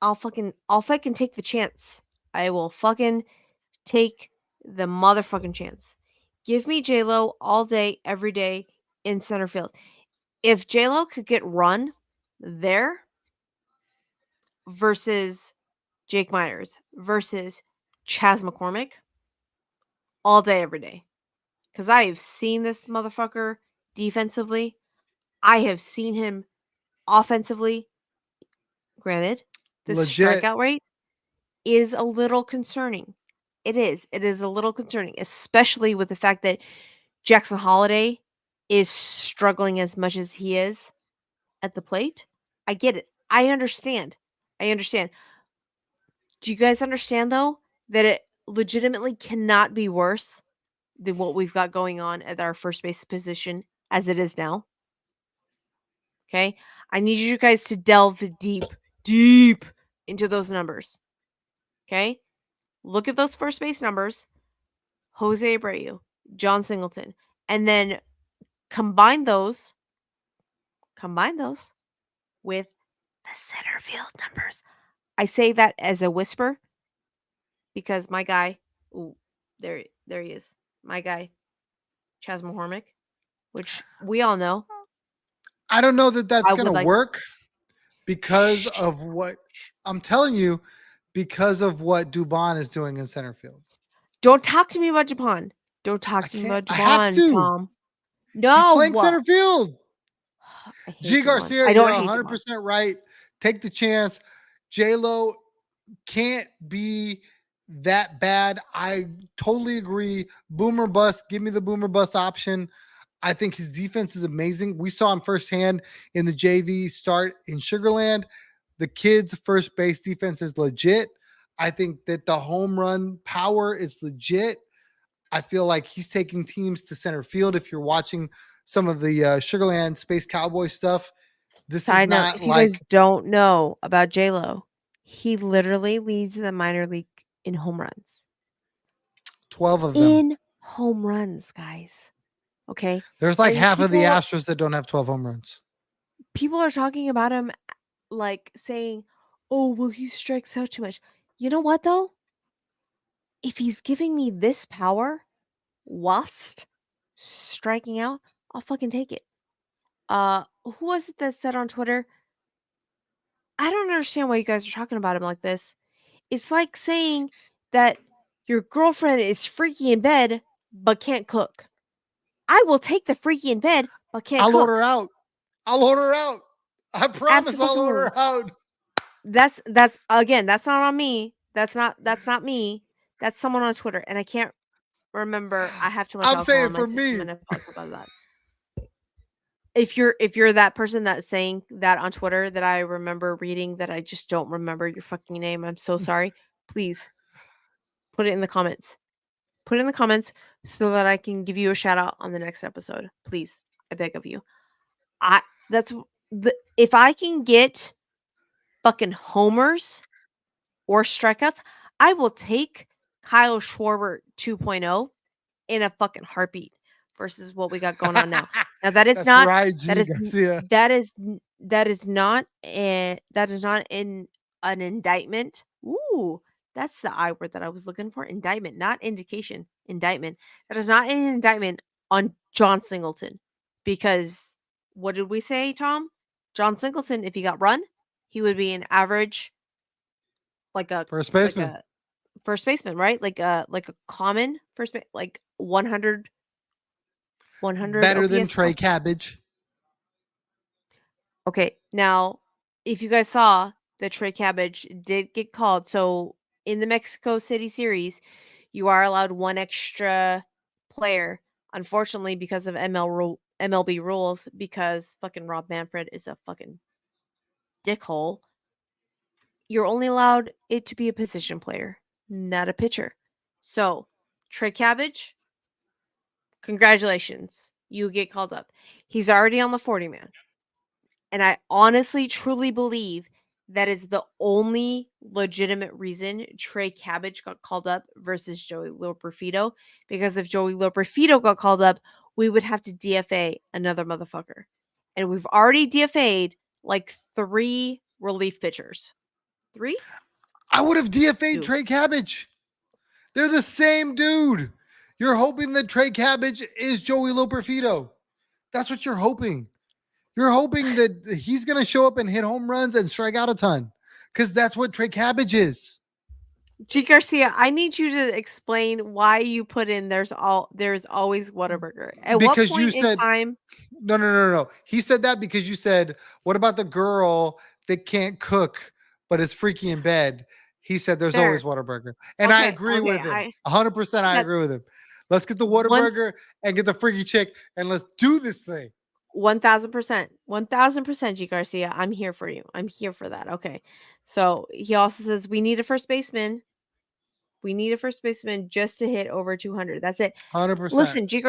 I'll fucking take the chance. I will fucking take the motherfucking chance. Give me J-Lo all day, every day in center field. If J-Lo could get run there versus Jake Myers versus Chaz McCormick all day, every day. Because I have seen this motherfucker defensively. I have seen him offensively. Granted, the Legit. strikeout rate is a little concerning. It is. It is a little concerning, especially with the fact that Jackson Holiday is struggling as much as he is at the plate. I get it. I understand. I understand. Do you guys understand though that it legitimately cannot be worse than what we've got going on at our first base position as it is now? Okay? I need you guys to delve deep into those numbers. Okay? Look at those first base numbers. Jose Abreu, John Singleton, and then combine those with the center field numbers. I say that as a whisper because my guy, ooh, there he is. My guy, Chas McCormick, which we all know. I don't know that that's I going would to like work because shh, of what I'm telling you, because of what Dubon is doing in center field. don't talk to me about Japan. Don't talk I to me can't, about I have Japan, to. Tom. He's No. playing center field. I hate G Japan. Garcia, I you're don't hate Japan. 100% right. Take the chance. J Lo can't be that bad. I totally agree. Boomer bust. Give me the boomer bust option. I think his defense is amazing. We saw him firsthand in the JV start in Sugarland. The kids' first base defense is legit. I think that the home run power is legit. I feel like he's taking teams to center field. If you're watching some of the Sugarland Space Cowboy stuff, this is Side note, not if you guys like don't know about J-Lo, he literally leads the minor league in home runs. 12 of them. In home runs, guys. Okay? There's like And half of the Astros that don't have 12 home runs. people are talking about him like saying, "Oh, well, he strikes out too much." You know what though? If he's giving me this power whilst striking out, I'll fucking take it. Who was it that said on Twitter? I don't understand why you guys are talking about him like this. It's like saying that your girlfriend is freaky in bed but can't cook. I will take the freaky in bed but can't I'll order cook. out. I'll order out. I promise I'll Absolutely. order out. That's again, that's not on me. That's not me. That's someone on Twitter, and I can't remember. I have too much I'm alcohol saying in my for system, me. and I apologize about that. If you're that person that's saying that on Twitter that I remember reading that I just don't remember your fucking name, I'm so sorry. Please put it in the comments. Put it in the comments so that I can give you a shout out on the next episode. Please, I beg of you. I that's the if I can get fucking homers or strikeouts, I will take Kyle Schwarber 2.0 in a fucking heartbeat versus what we got going on now. Now that is That's not right, that G is Garcia. that is not in an indictment. Ooh, that's the I word that I was looking for. Indictment, not indication. Indictment. That is not an indictment on John Singleton. Because what did we say, Tom? John Singleton, if he got run, he would be an average like a First like baseman. a first baseman, right? Like a common first base, like 100 Better than OPS Trey plus. Cabbage. Okay, now if you guys saw that Trey Cabbage did get called, so in the Mexico City series, you are allowed one extra player, unfortunately, because of MLB rules, because fucking Rob Manfred is a fucking dickhole, you're only allowed it to be a position player, not a pitcher. So, Trey Cabbage, congratulations. You get called up. He's already on the 40 man. And I honestly, truly believe that is the only legitimate reason Trey Cabbage got called up versus Joey Loperfido. Because if Joey Loperfido got called up, we would have to DFA another motherfucker. And we've already DFA'd like 3 relief pitchers. 3? I would have DFA'd 2. Trey Cabbage. They're the same dude. You're hoping that Trey Cabbage is Joey Loperfido. That's what you're hoping. You're hoping that he's going to show up and hit home runs and strike out a ton because that's what Trey Cabbage is. G. Garcia, I need you to explain why you put in there's always Whataburger. At what Because you point in said, time? no. He said that because you said, what about the girl that can't cook but is freaky in bed? He said there's Fair. always Whataburger. And I agree with him. 100% I agree with him. Let's get the Whataburger and get the freaky chick and let's do this thing. 1000%. 1000%, G. Garcia. I'm here for you. I'm here for that. Okay. So he also says we need a first baseman. We need a first baseman just to hit over 200. That's it. 100%. Listen, G.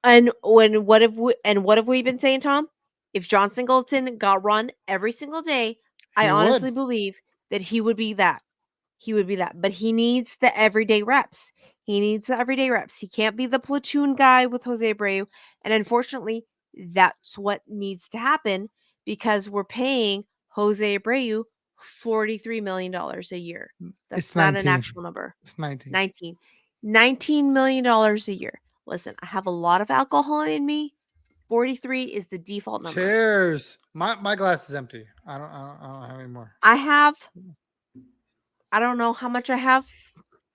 And what have we been saying, Tom? If John Singleton got run every single day, I honestly believe that he would be that. He would be that. But he needs the everyday reps. He can't be the platoon guy with Jose Abreu. And unfortunately, that's what needs to happen because we're paying Jose Abreu $43 million a year. That's not an actual number. It's 19. $19 million a year. Listen, I have a lot of alcohol in me. 43 is the default number. Cheers. My glass is empty. I don't have any more. I don't know how much I have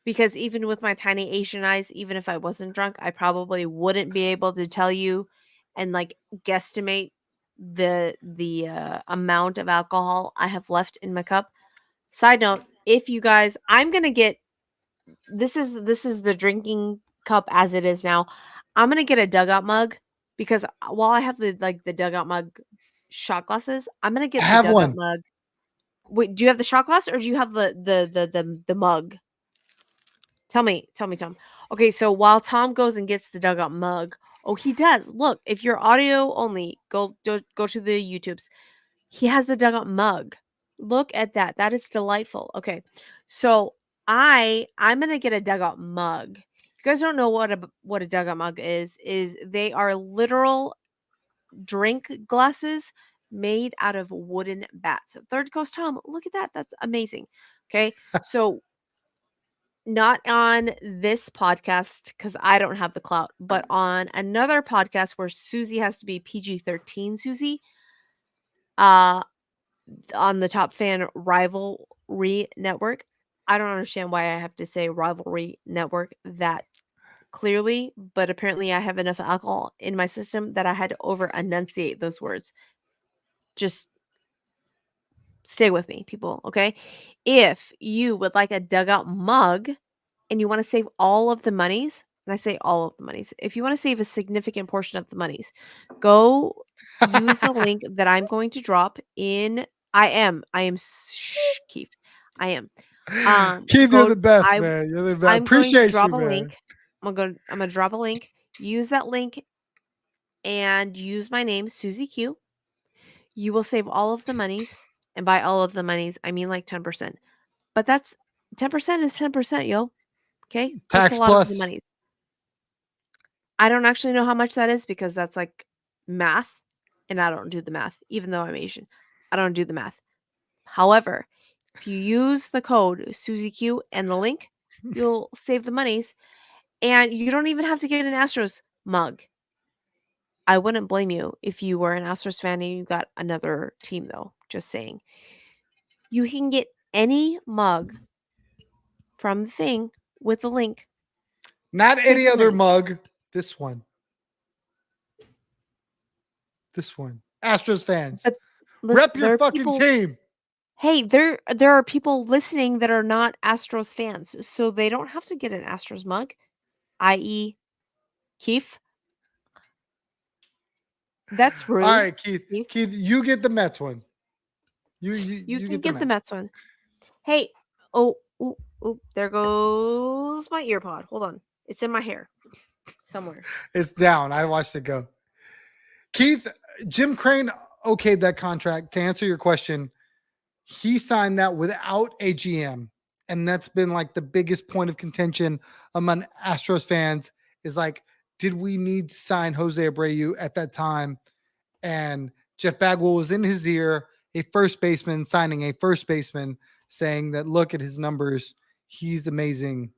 because even with my tiny Asian eyes, even if I wasn't drunk, I probably wouldn't be able to tell you and like guesstimate the amount of alcohol I have left in my cup. Side note, if you guys, I'm going to get this is the drinking cup as it is now. I'm going to get a dugout mug because while I have the dugout mug shot glasses, I'm going to get the dugout mug. Wait, do you have the shot glass or do you have the mug? Tell me, Tom. Okay, so while Tom goes and gets the dugout mug, oh, he does. Look, if you're audio only, go to the YouTubes. He has the dugout mug. Look at that. That is delightful. Okay, so I'm gonna get a dugout mug. If you guys don't know what a dugout mug is they are literal drink glasses made out of wooden bats. Third Coast Tom, look at that. That's amazing. Okay, so not on this podcast because I don't have the clout, but on another podcast where Susie has to be PG-13 Susie, on the Top Fan Rivalry Network. I don't understand why I have to say Rivalry Network that clearly, but apparently I have enough alcohol in my system that I had to over enunciate those words. Just stay with me, people, okay? If you would like a dugout mug and you want to save all of the monies, and I say all of the monies, if you want to save a significant portion of the monies, go use the link that I'm going to drop in. Keith. I am. Keith, you're the best, man. You're the best. I appreciate you, man. Link. I'm gonna drop a link. Use that link and use my name, Susie Q. You will save all of the monies. And by all of the monies, I mean like 10%. But that's 10% is 10%, yo. Okay? Tax that's a lot plus. of the money. I don't actually know how much that is because that's like math. And I don't do the math, even though I'm Asian. I don't do the math. However, if you use the code SusieQ and the link, you'll save the monies. And you don't even have to get an Astros mug. I wouldn't blame you if you were an Astros fan and you got another team, though. Just saying. You can get any mug from the thing with the link. Not any other mug. This one. Astros fans. Rep your fucking team. Hey, there are people listening that are not Astros fans, so they don't have to get an Astros mug, i.e. Keith, that's rude. All right, Keith. Keith, Keith, you get the Mets one. You you can get the get the Mets. Mets one. Hey, oh, ooh, ooh, there goes my ear pod. Hold on. It's in my hair somewhere. It's down. I watched it go. Keith, Jim Crane okayed that contract. To answer your question, he signed that without a GM. And that's been like the biggest point of contention among Astros fans is like, did we need to sign Jose Abreu at that time? And Jeff Bagwell was in his ear, a first baseman signing a first baseman, saying that look at his numbers, he's amazing.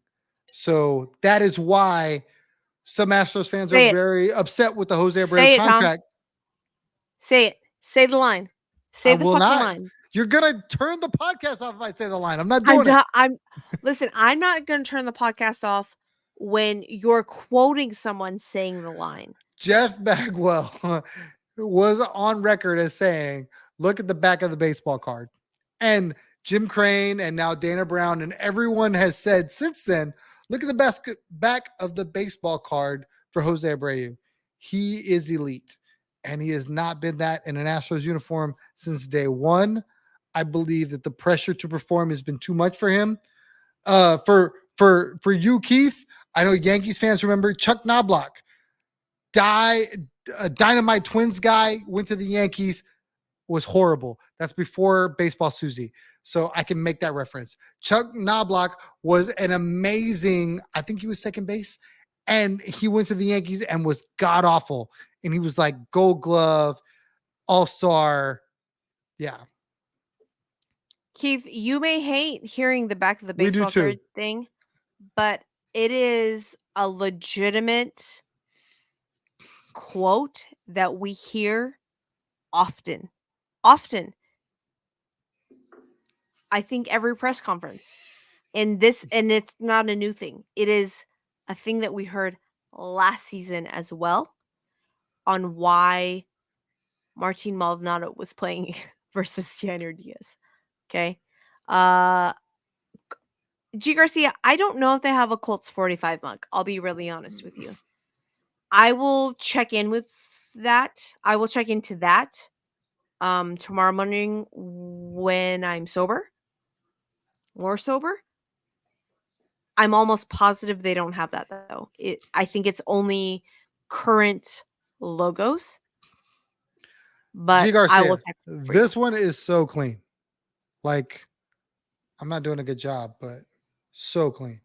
So that is why some Astros fans are Say it. very upset with the Jose Abreu Say it, Tom. contract. Say it. Say the line. Say I the will fucking not. line. You're gonna turn the podcast off if I say the line. I'm not I'm doing it. not. Listen. I'm not going to turn the podcast off when you're quoting someone saying the line. Jeff Bagwell was on record as saying, look at the back of the baseball card. And Jim Crane and now Dana Brown and everyone has said since then, look at the back of the baseball card for Jose Abreu. He is elite. And he has not been that in an Astros uniform since day one. I believe that the pressure to perform has been too much for him. For you, Keith, I know Yankees fans remember Chuck Knobloch. Dynamite Twins guy went to the Yankees, was horrible. That's before Baseball Susie. So I can make that reference. Chuck Knobloch was an amazing, I think he was second base, and he went to the Yankees and was god awful. And he was like Gold Glove, All-Star. Yeah. Keith, you may hate hearing the back of the We do baseball too. card thing, but it is a legitimate quote that we hear often. Often. I think every press conference. And it's not a new thing. It is a thing that we heard last season as well on why Martin Maldonado was playing versus Yanner Diaz. Okay. G Garcia, I don't know if they have a Colts 45 mug. I'll be really honest with you. I will check in with that. I will check into that tomorrow morning when I'm sober. More sober. I'm almost positive they don't have that though. I think it's only current logos. But G I will Garcia, check for this you. one is so clean. Like, I'm not doing a good job, but so clean.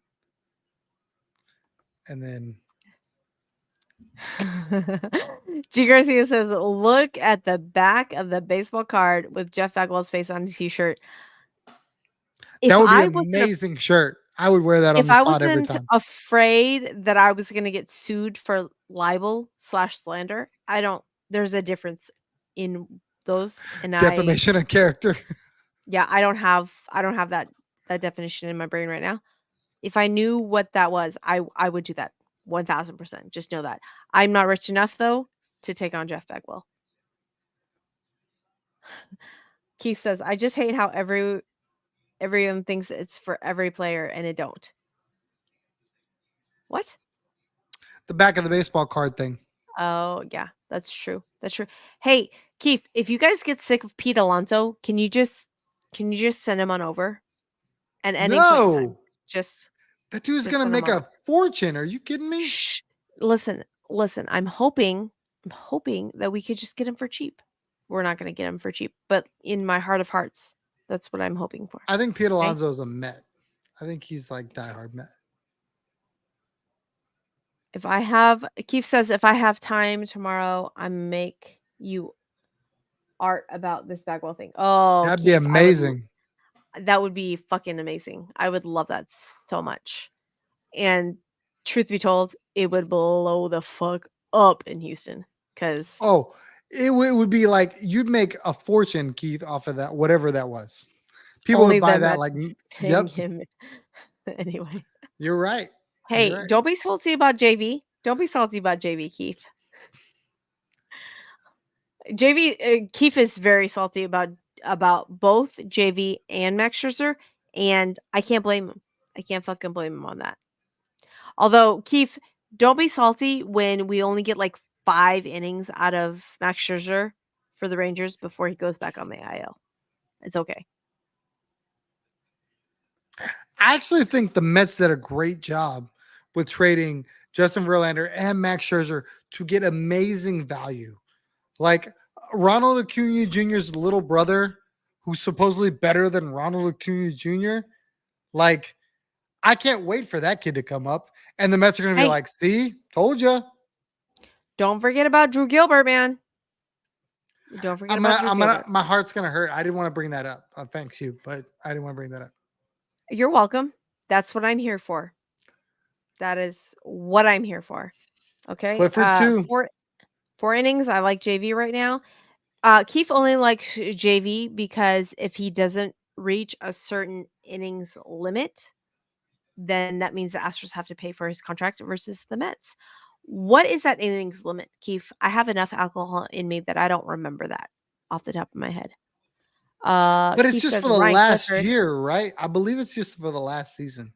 And then G Garcia says, look at the back of the baseball card with Jeff Bagwell's face on the t-shirt. that would be an amazing shirt. I would wear that on If the I spot every wasn't time. afraid that I was going to get sued for libel/slander, there's a difference in those. And Defamation of character. yeah, I don't have that definition in my brain right now. If I knew what that was, I would do that 1000%. Just know that. I'm not rich enough though to take on Jeff Bagwell. Keith says, I just hate how everyone thinks it's for every player and it don't. What? The back of the baseball card thing. Oh, yeah, that's true. That's true. Hey, Keith, if you guys get sick of Pete Alonso, can you just send him on over? And any point in time. No. Just That dude's just going to send him make on. a fortune. Are you kidding me? Shh. Listen. I'm hoping that we could just get him for cheap. We're not going to get him for cheap, but in my heart of hearts, that's what I'm hoping for. I think Pete Alonso is a Met. I think he's like diehard Met. Keith says, if I have time tomorrow, I make you art about this Bagwell thing. Oh, That'd Keith, be amazing. That would be fucking amazing. I would love that so much. And truth be told, it would blow the fuck up in Houston. Because it would be like you'd make a fortune, Keith, off of that, whatever that was. People would buy that like, paying him anyway. You're right. Hey, You're right. don't be salty about JV. Don't be salty about JV, Keith. Keith is very salty about both JV and Max Scherzer, and I can't blame him. I can't fucking blame him on that. Although, Keith, Don't be salty when we only get like 5 innings out of Max Scherzer for the Rangers before he goes back on the IL. It's okay. I actually think the Mets did a great job with trading Justin Verlander and Max Scherzer to get amazing value. Like Ronald Acuna Jr.'s little brother, who's supposedly better than Ronald Acuna Jr. Like, I can't wait for that kid to come up. And the Mets are going to be Hey, like, see, told you. don't forget about Drew Gilbert, man. Don't forget about Drew Gilbert. My heart's going to hurt. I didn't want to bring that up. Thank you, but I didn't want to bring that up. You're welcome. That's what I'm here for. That is what I'm here for. Okay. Clifford, too. Four innings. I like JV right now. Keith only likes JV because if he doesn't reach a certain innings limit, then that means the Astros have to pay for his contract versus the Mets. What is that innings limit, Keith? I have enough alcohol in me that I don't remember that off the top of my head. But it's Keith just for says the Ryan last Clifford. year, right? I believe it's just for the last season.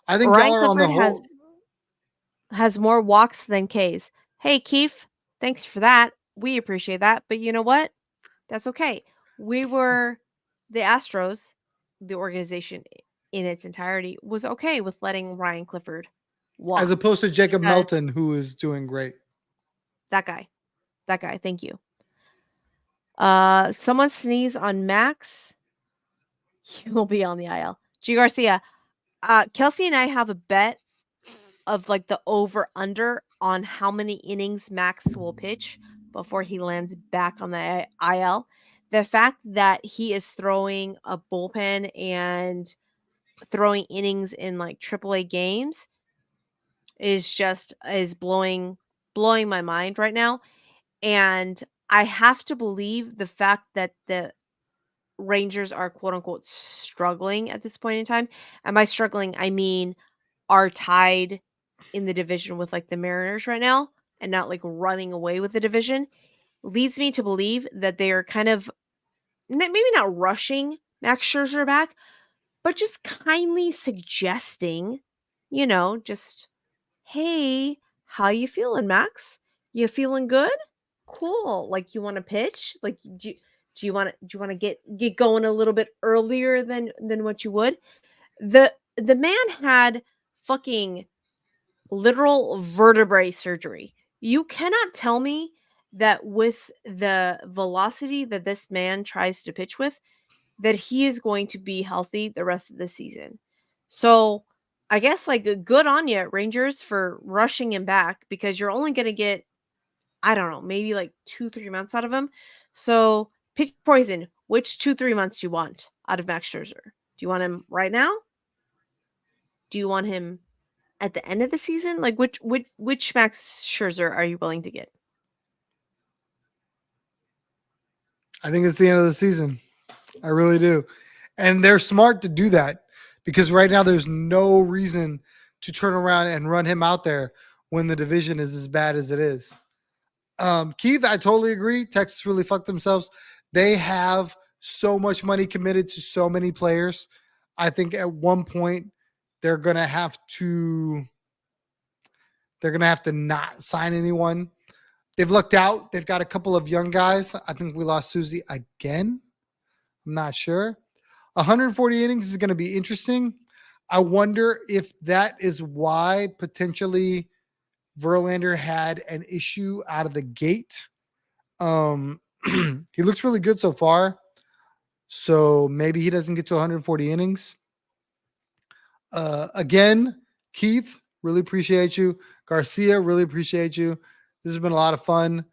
I think Ryan y'all are on the Clifford whole. has more walks than Ks. Hey, Keith, thanks for that. We appreciate that. But you know what? That's okay. We were the Astros, the organization in its entirety was okay with letting Ryan Clifford As walk opposed to Jacob because Melton, who is doing great. that guy, thank you. Someone sneeze on Max, he will be on the IL. G Garcia, Kelsey and I have a bet of like the over under on how many innings Max will pitch before he lands back on the IL. The fact that he is throwing a bullpen and throwing innings in like AAA games is blowing my mind right now. And I have to believe the fact that the Rangers are quote unquote struggling at this point in time. And by struggling, I mean are tied in the division with like the Mariners right now and not like running away with the division leads me to believe that they are kind of maybe not rushing Max Scherzer back, but just kindly suggesting, just hey, how you feeling, Max? You feeling good? Cool. Like you want to pitch? Like do you want to get going a little bit earlier than what you would? The man had fucking literal vertebrae surgery. You cannot tell me that with the velocity that this man tries to pitch with, that he is going to be healthy the rest of the season. So I guess like good on you, Rangers, for rushing him back because you're only going to get, I don't know, maybe like 2-3 months out of him. So pick poison. Which 2-3 months do you want out of Max Scherzer? Do you want him right now? Do you want him at the end of the season? Like which Max Scherzer are you willing to get? I think it's the end of the season. I really do. And they're smart to do that because right now there's no reason to turn around and run him out there when the division is as bad as it is. Keith, I totally agree. Texas really fucked themselves. They have so much money committed to so many players. I think at one point they're gonna have to not sign anyone. They've lucked out. They've got a couple of young guys. I think we lost Susie again. I'm not sure. 140 innings is going to be interesting. I wonder if that is why potentially Verlander had an issue out of the gate. He looks really good so far. So maybe he doesn't get to 140 innings. Again, Keith, really appreciate you. Garcia, really appreciate you. This has been a lot of fun.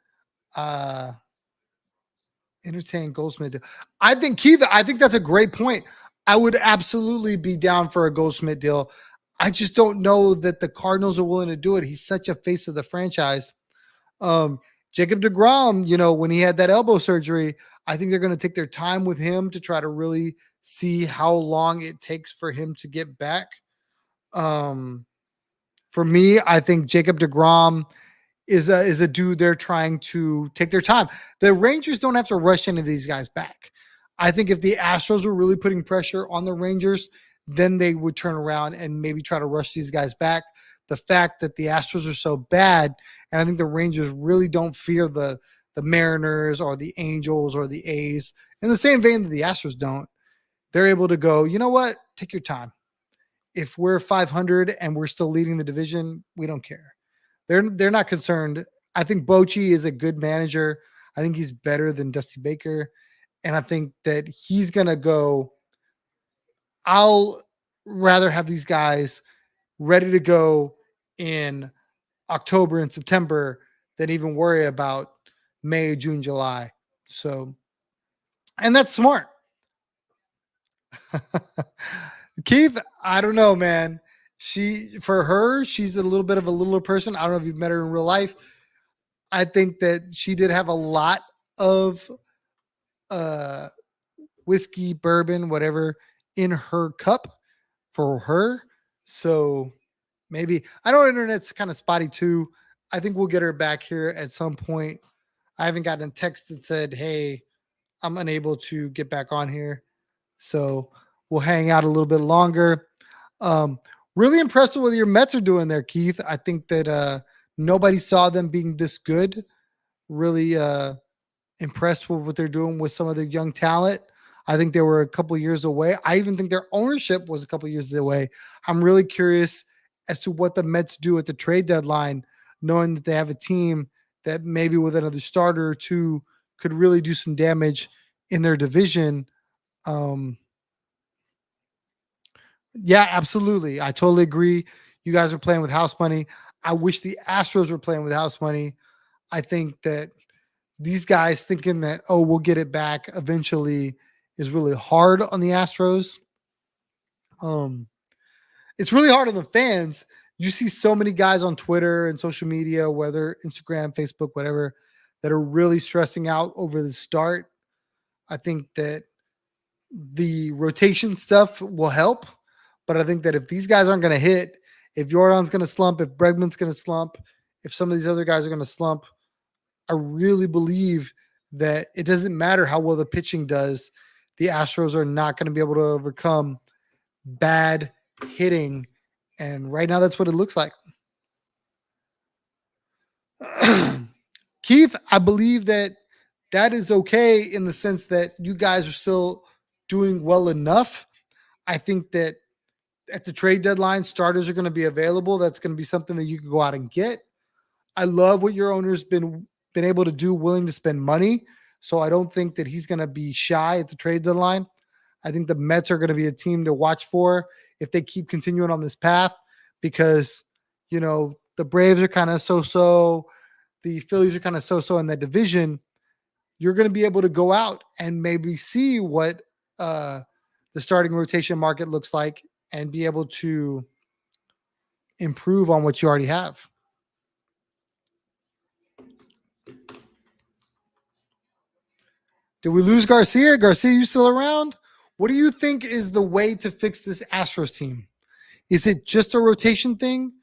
Entertain Goldsmith. I think Keith, I think that's a great point. I would absolutely be down for a Goldsmith deal. I just don't know that the Cardinals are willing to do it. He's such a face of the franchise. Jacob deGrom, when he had that elbow surgery, I think they're going to take their time with him to try to really see how long it takes for him to get back. For me, I think Jacob deGrom is a dude they're trying to take their time. The Rangers don't have to rush any of these guys back. I think if the Astros were really putting pressure on the Rangers, then they would turn around and maybe try to rush these guys back. the fact that the Astros are so bad, and I think the Rangers really don't fear the Mariners or the Angels or the A's in the same vein that the Astros don't. They're able to go, you know what? Take your time. If we're 500 and we're still leading the division, we don't care. They're not concerned. I think Bochy is a good manager. I think he's better than Dusty Baker, and I think that he's gonna go. I'll rather have these guys ready to go in October and September than even worry about May, June, July. So, and that's smart. Keith, I don't know, man. She's a little bit of a littler person. I don't know if you've met her in real life. I think that she did have a lot of uh whiskey, bourbon, whatever in her cup for her. So maybe I know internet's kind of spotty too. I think we'll get her back here at some point. I haven't gotten a text that said, "Hey, I'm unable to get back on here." So we'll hang out a little bit longer. Um, really impressed with what your Mets are doing there, Keith. I think that nobody saw them being this good. Really impressed with what they're doing with some of their young talent. I think they were a couple years away. I even think their ownership was a couple years away. I'm really curious as to what the Mets do at the trade deadline, knowing that they have a team that maybe with another starter or two could really do some damage in their division. Um, yeah, absolutely. I totally agree. You guys are playing with house money. I wish the Astros were playing with house money. I think that these guys thinking that, oh, we'll get it back eventually is really hard on the Astros. Um, it's really hard on the fans. You see so many guys on Twitter and social media, whether Instagram, Facebook, whatever, that are really stressing out over the start. I think that the rotation stuff will help, but I think that if these guys aren't going to hit, if Jordan's going to slump, if Bregman's going to slump, if some of these other guys are going to slump, I really believe that it doesn't matter how well the pitching does. The Astros are not going to be able to overcome bad hitting. And right now, that's what it looks like. Keith, I believe that that is okay in the sense that you guys are still doing well enough. I think that at the trade deadline, starters are going to be available. That's going to be something that you can go out and get. I love what your owner's been able to do, willing to spend money. So I don't think that he's going to be shy at the trade deadline. I think the Mets are going to be a team to watch for if they keep continuing on this path because, you know, the Braves are kind of so-so. The Phillies are kind of so-so in that division. You're going to be able to go out and maybe see what the starting rotation market looks like and be able to improve on what you already have. Did we lose Garcia? Garcia, you still around? What do you think is the way to fix this Astros team? Is it just a rotation thing?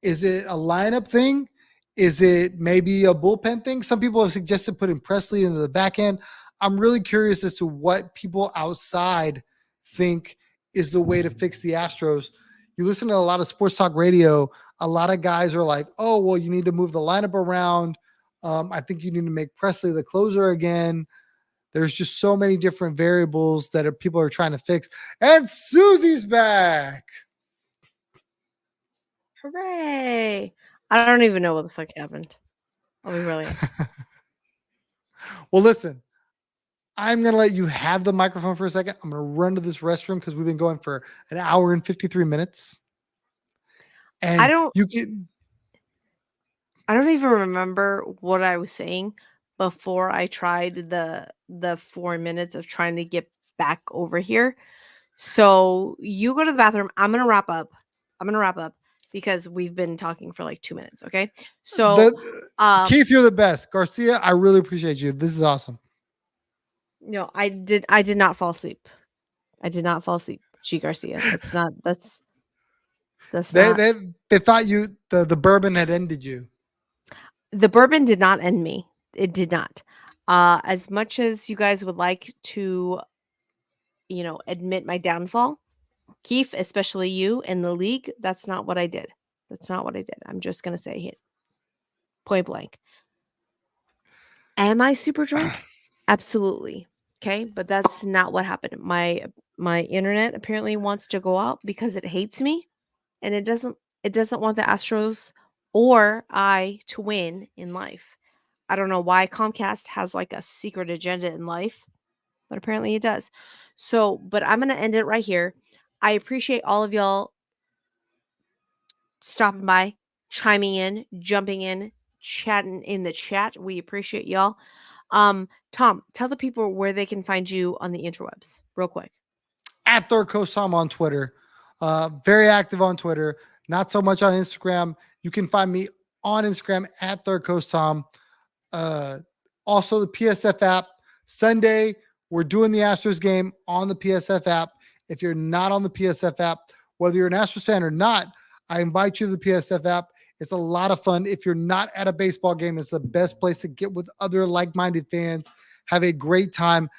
Is it a lineup thing? Is it maybe a bullpen thing? Some people have suggested putting Presley into the back end. I'm really curious as to what people outside think is the way to fix the Astros. You listen to a lot of sports talk radio. A lot of guys are like, oh, well, you need to move the lineup around. I think you need to make Presley the closer again. There's just so many different variables that people are trying to fix. And Susie's back. Hooray. I don't even know what the fuck happened. I'll be really honest. Well, listen, I'm going to let you have the microphone for a second. I'm going to run to this restroom because we've been going for an hour and 53 minutes. And I don't even remember what I was saying before I tried the 4 minutes of trying to get back over here. So you go to the bathroom. I'm going to wrap up because we've been talking for like 2 minutes. Okay. So, Keith, you're the best. Garcia, I really appreciate you. This is awesome. No, I did not fall asleep. I did not fall asleep. G Garcia. That's they thought the bourbon had ended you. The bourbon did not end me. It did not. As much as you guys would like to, you know, admit my downfall, Keith, especially you in the league, that's not what I did. That's not what I did. I'm just going to say it point blank. Am I super drunk? Absolutely. Okay, but that's not what happened. My internet apparently wants to go out because it hates me, and it doesn't want the Astros or I to win in life. I don't know why Comcast has like a secret agenda in life, but apparently it does. So, but I'm going to end it right here. I appreciate all of y'all stopping by, chiming in, jumping in, chatting in the chat. We appreciate y'all. Tom, tell the people where they can find you on the interwebs, real quick. At Third Coast Tom on Twitter. Very active on Twitter, not so much on Instagram. You can find me on Instagram at Third Coast Tom. Also, the PSF app. Sunday, we're doing the Astros game on the PSF app. If you're not on the PSF app, whether you're an Astros fan or not, I invite you to the PSF app. It's a lot of fun. If you're not at a baseball game, it's the best place to get with other like-minded fans. Have a great time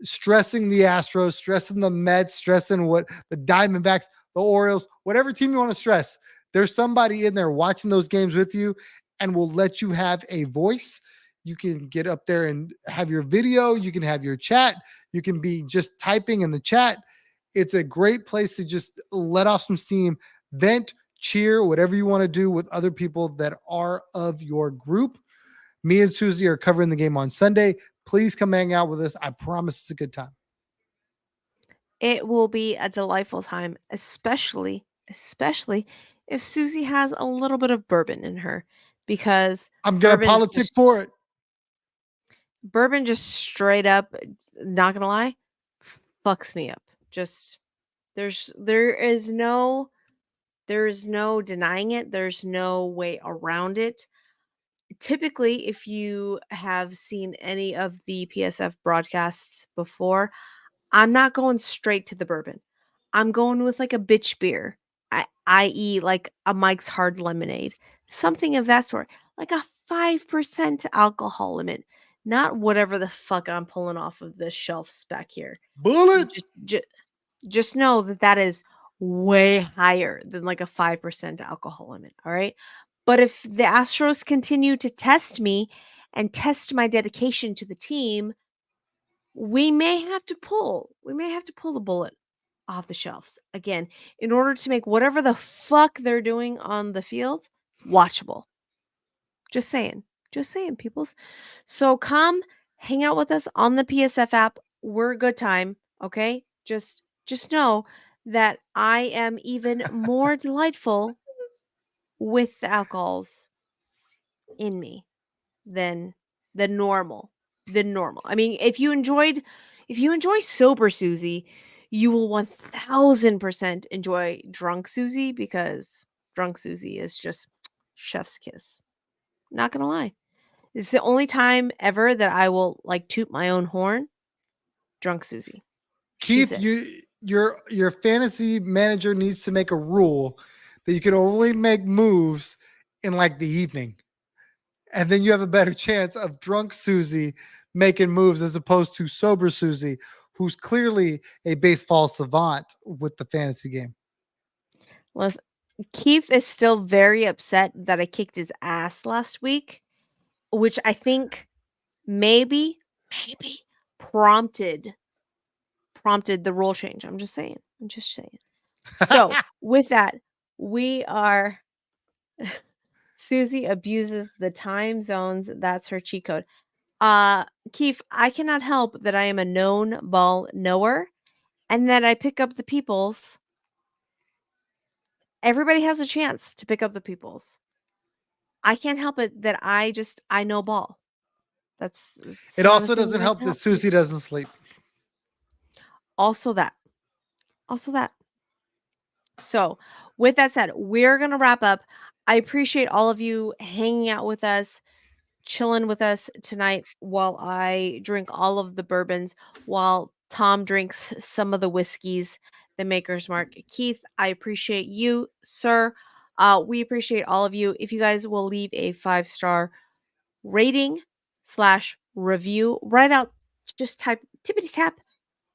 stressing the Astros, stressing the Mets, stressing what the Diamondbacks, the Orioles, whatever team you want to stress. There's somebody in there watching those games with you and will let you have a voice. You can get up there and have your video. You can have your chat. You can be just typing in the chat. It's a great place to just let off some steam, vent, cheer, whatever you want to do with other people that are of your group. Me and Susie are covering the game on Sunday. Please come hang out with us. I promise it's a good time. It will be a delightful time, especially if Susie has a little bit of bourbon in her, because I'm going to politic for it. Bourbon just straight up, not gonna lie, fucks me up. Just there is no denying it. There's no way around it. Typically, if you have seen any of the PSF broadcasts before, I'm not going straight to the bourbon. I'm going with like a bitch beer, i.e., like a Mike's Hard Lemonade, something of that sort, like a 5% alcohol limit, not whatever the fuck I'm pulling off of the shelves back here. Bullet. Just know that that is way higher than like a 5% alcohol limit. All right. But if the Astros continue to test me and test my dedication to the team, we may have to pull the bullet off the shelves again in order to make whatever the fuck they're doing on the field watchable. Just saying, peoples. So come hang out with us on the PSF app. We're a good time, okay? Just know that I am even more delightful with the alcohols in me than normal. I mean, if you enjoy sober Susie, you will 1000% enjoy drunk Susie, because drunk Susie is just chef's kiss. Not gonna lie. It's the only time ever that I will like toot my own horn. Drunk Susie. Keith, your fantasy manager needs to make a rule that you can only make moves in like the evening. And then you have a better chance of drunk Susie making moves as opposed to sober Susie, who's clearly a baseball savant with the fantasy game. Listen, Keith is still very upset that I kicked his ass last week, which I think maybe prompted the rule change. I'm just saying. So with that, we are Susie abuses the time zones. That's her cheat code. Keith, I cannot help that I am a known ball knower and that I pick up the peoples. Everybody has a chance to pick up the peoples. I can't help it that I know ball. That's it also doesn't help that Susie doesn't sleep. Also that. So, with that said, we're going to wrap up. I appreciate all of you hanging out with us, chilling with us tonight while I drink all of the bourbons, while Tom drinks some of the whiskeys, the Maker's Mark. Keith, I appreciate you, sir. We appreciate all of you. If you guys will leave a 5-star rating / review, write out, just type tippity tap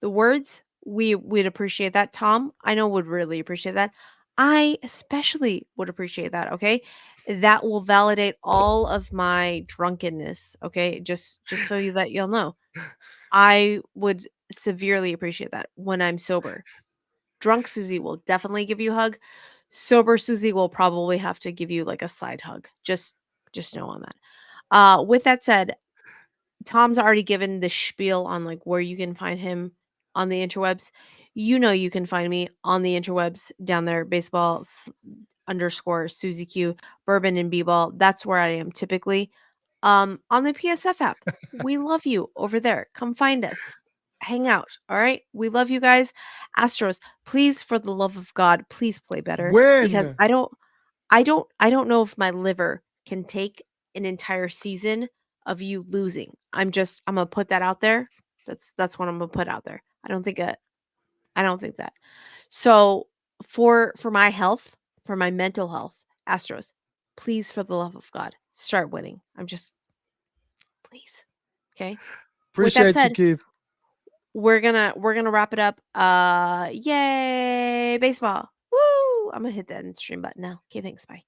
the words. We'd appreciate that. Tom, I know would really appreciate that. I especially would appreciate that, okay? That will validate all of my drunkenness, okay? Just so you'll know. I would severely appreciate that when I'm sober. Drunk Susie will definitely give you a hug. Sober Susie will probably have to give you like a side hug. Just know on that. With that said, Tom's already given the spiel on like where you can find him on the interwebs. You know you can find me on the interwebs down there, baseball Susie Q, bourbon and b-ball. That's where I am typically. On the PSF app. We love you over there. Come find us. Hang out. All right. We love you guys. Astros, please, for the love of God, please play better because Win. I don't know if my liver can take an entire season of you losing. I'm gonna put that out there. That's what I'm gonna put out there. I don't think that. So for my health, for my mental health, Astros, please for the love of God, start winning. I'm just please. Okay. With that Appreciate you, said, Keith. we're gonna wrap it up. Yay, baseball. Woo! I'm gonna hit that end stream button now. Okay, thanks. Bye.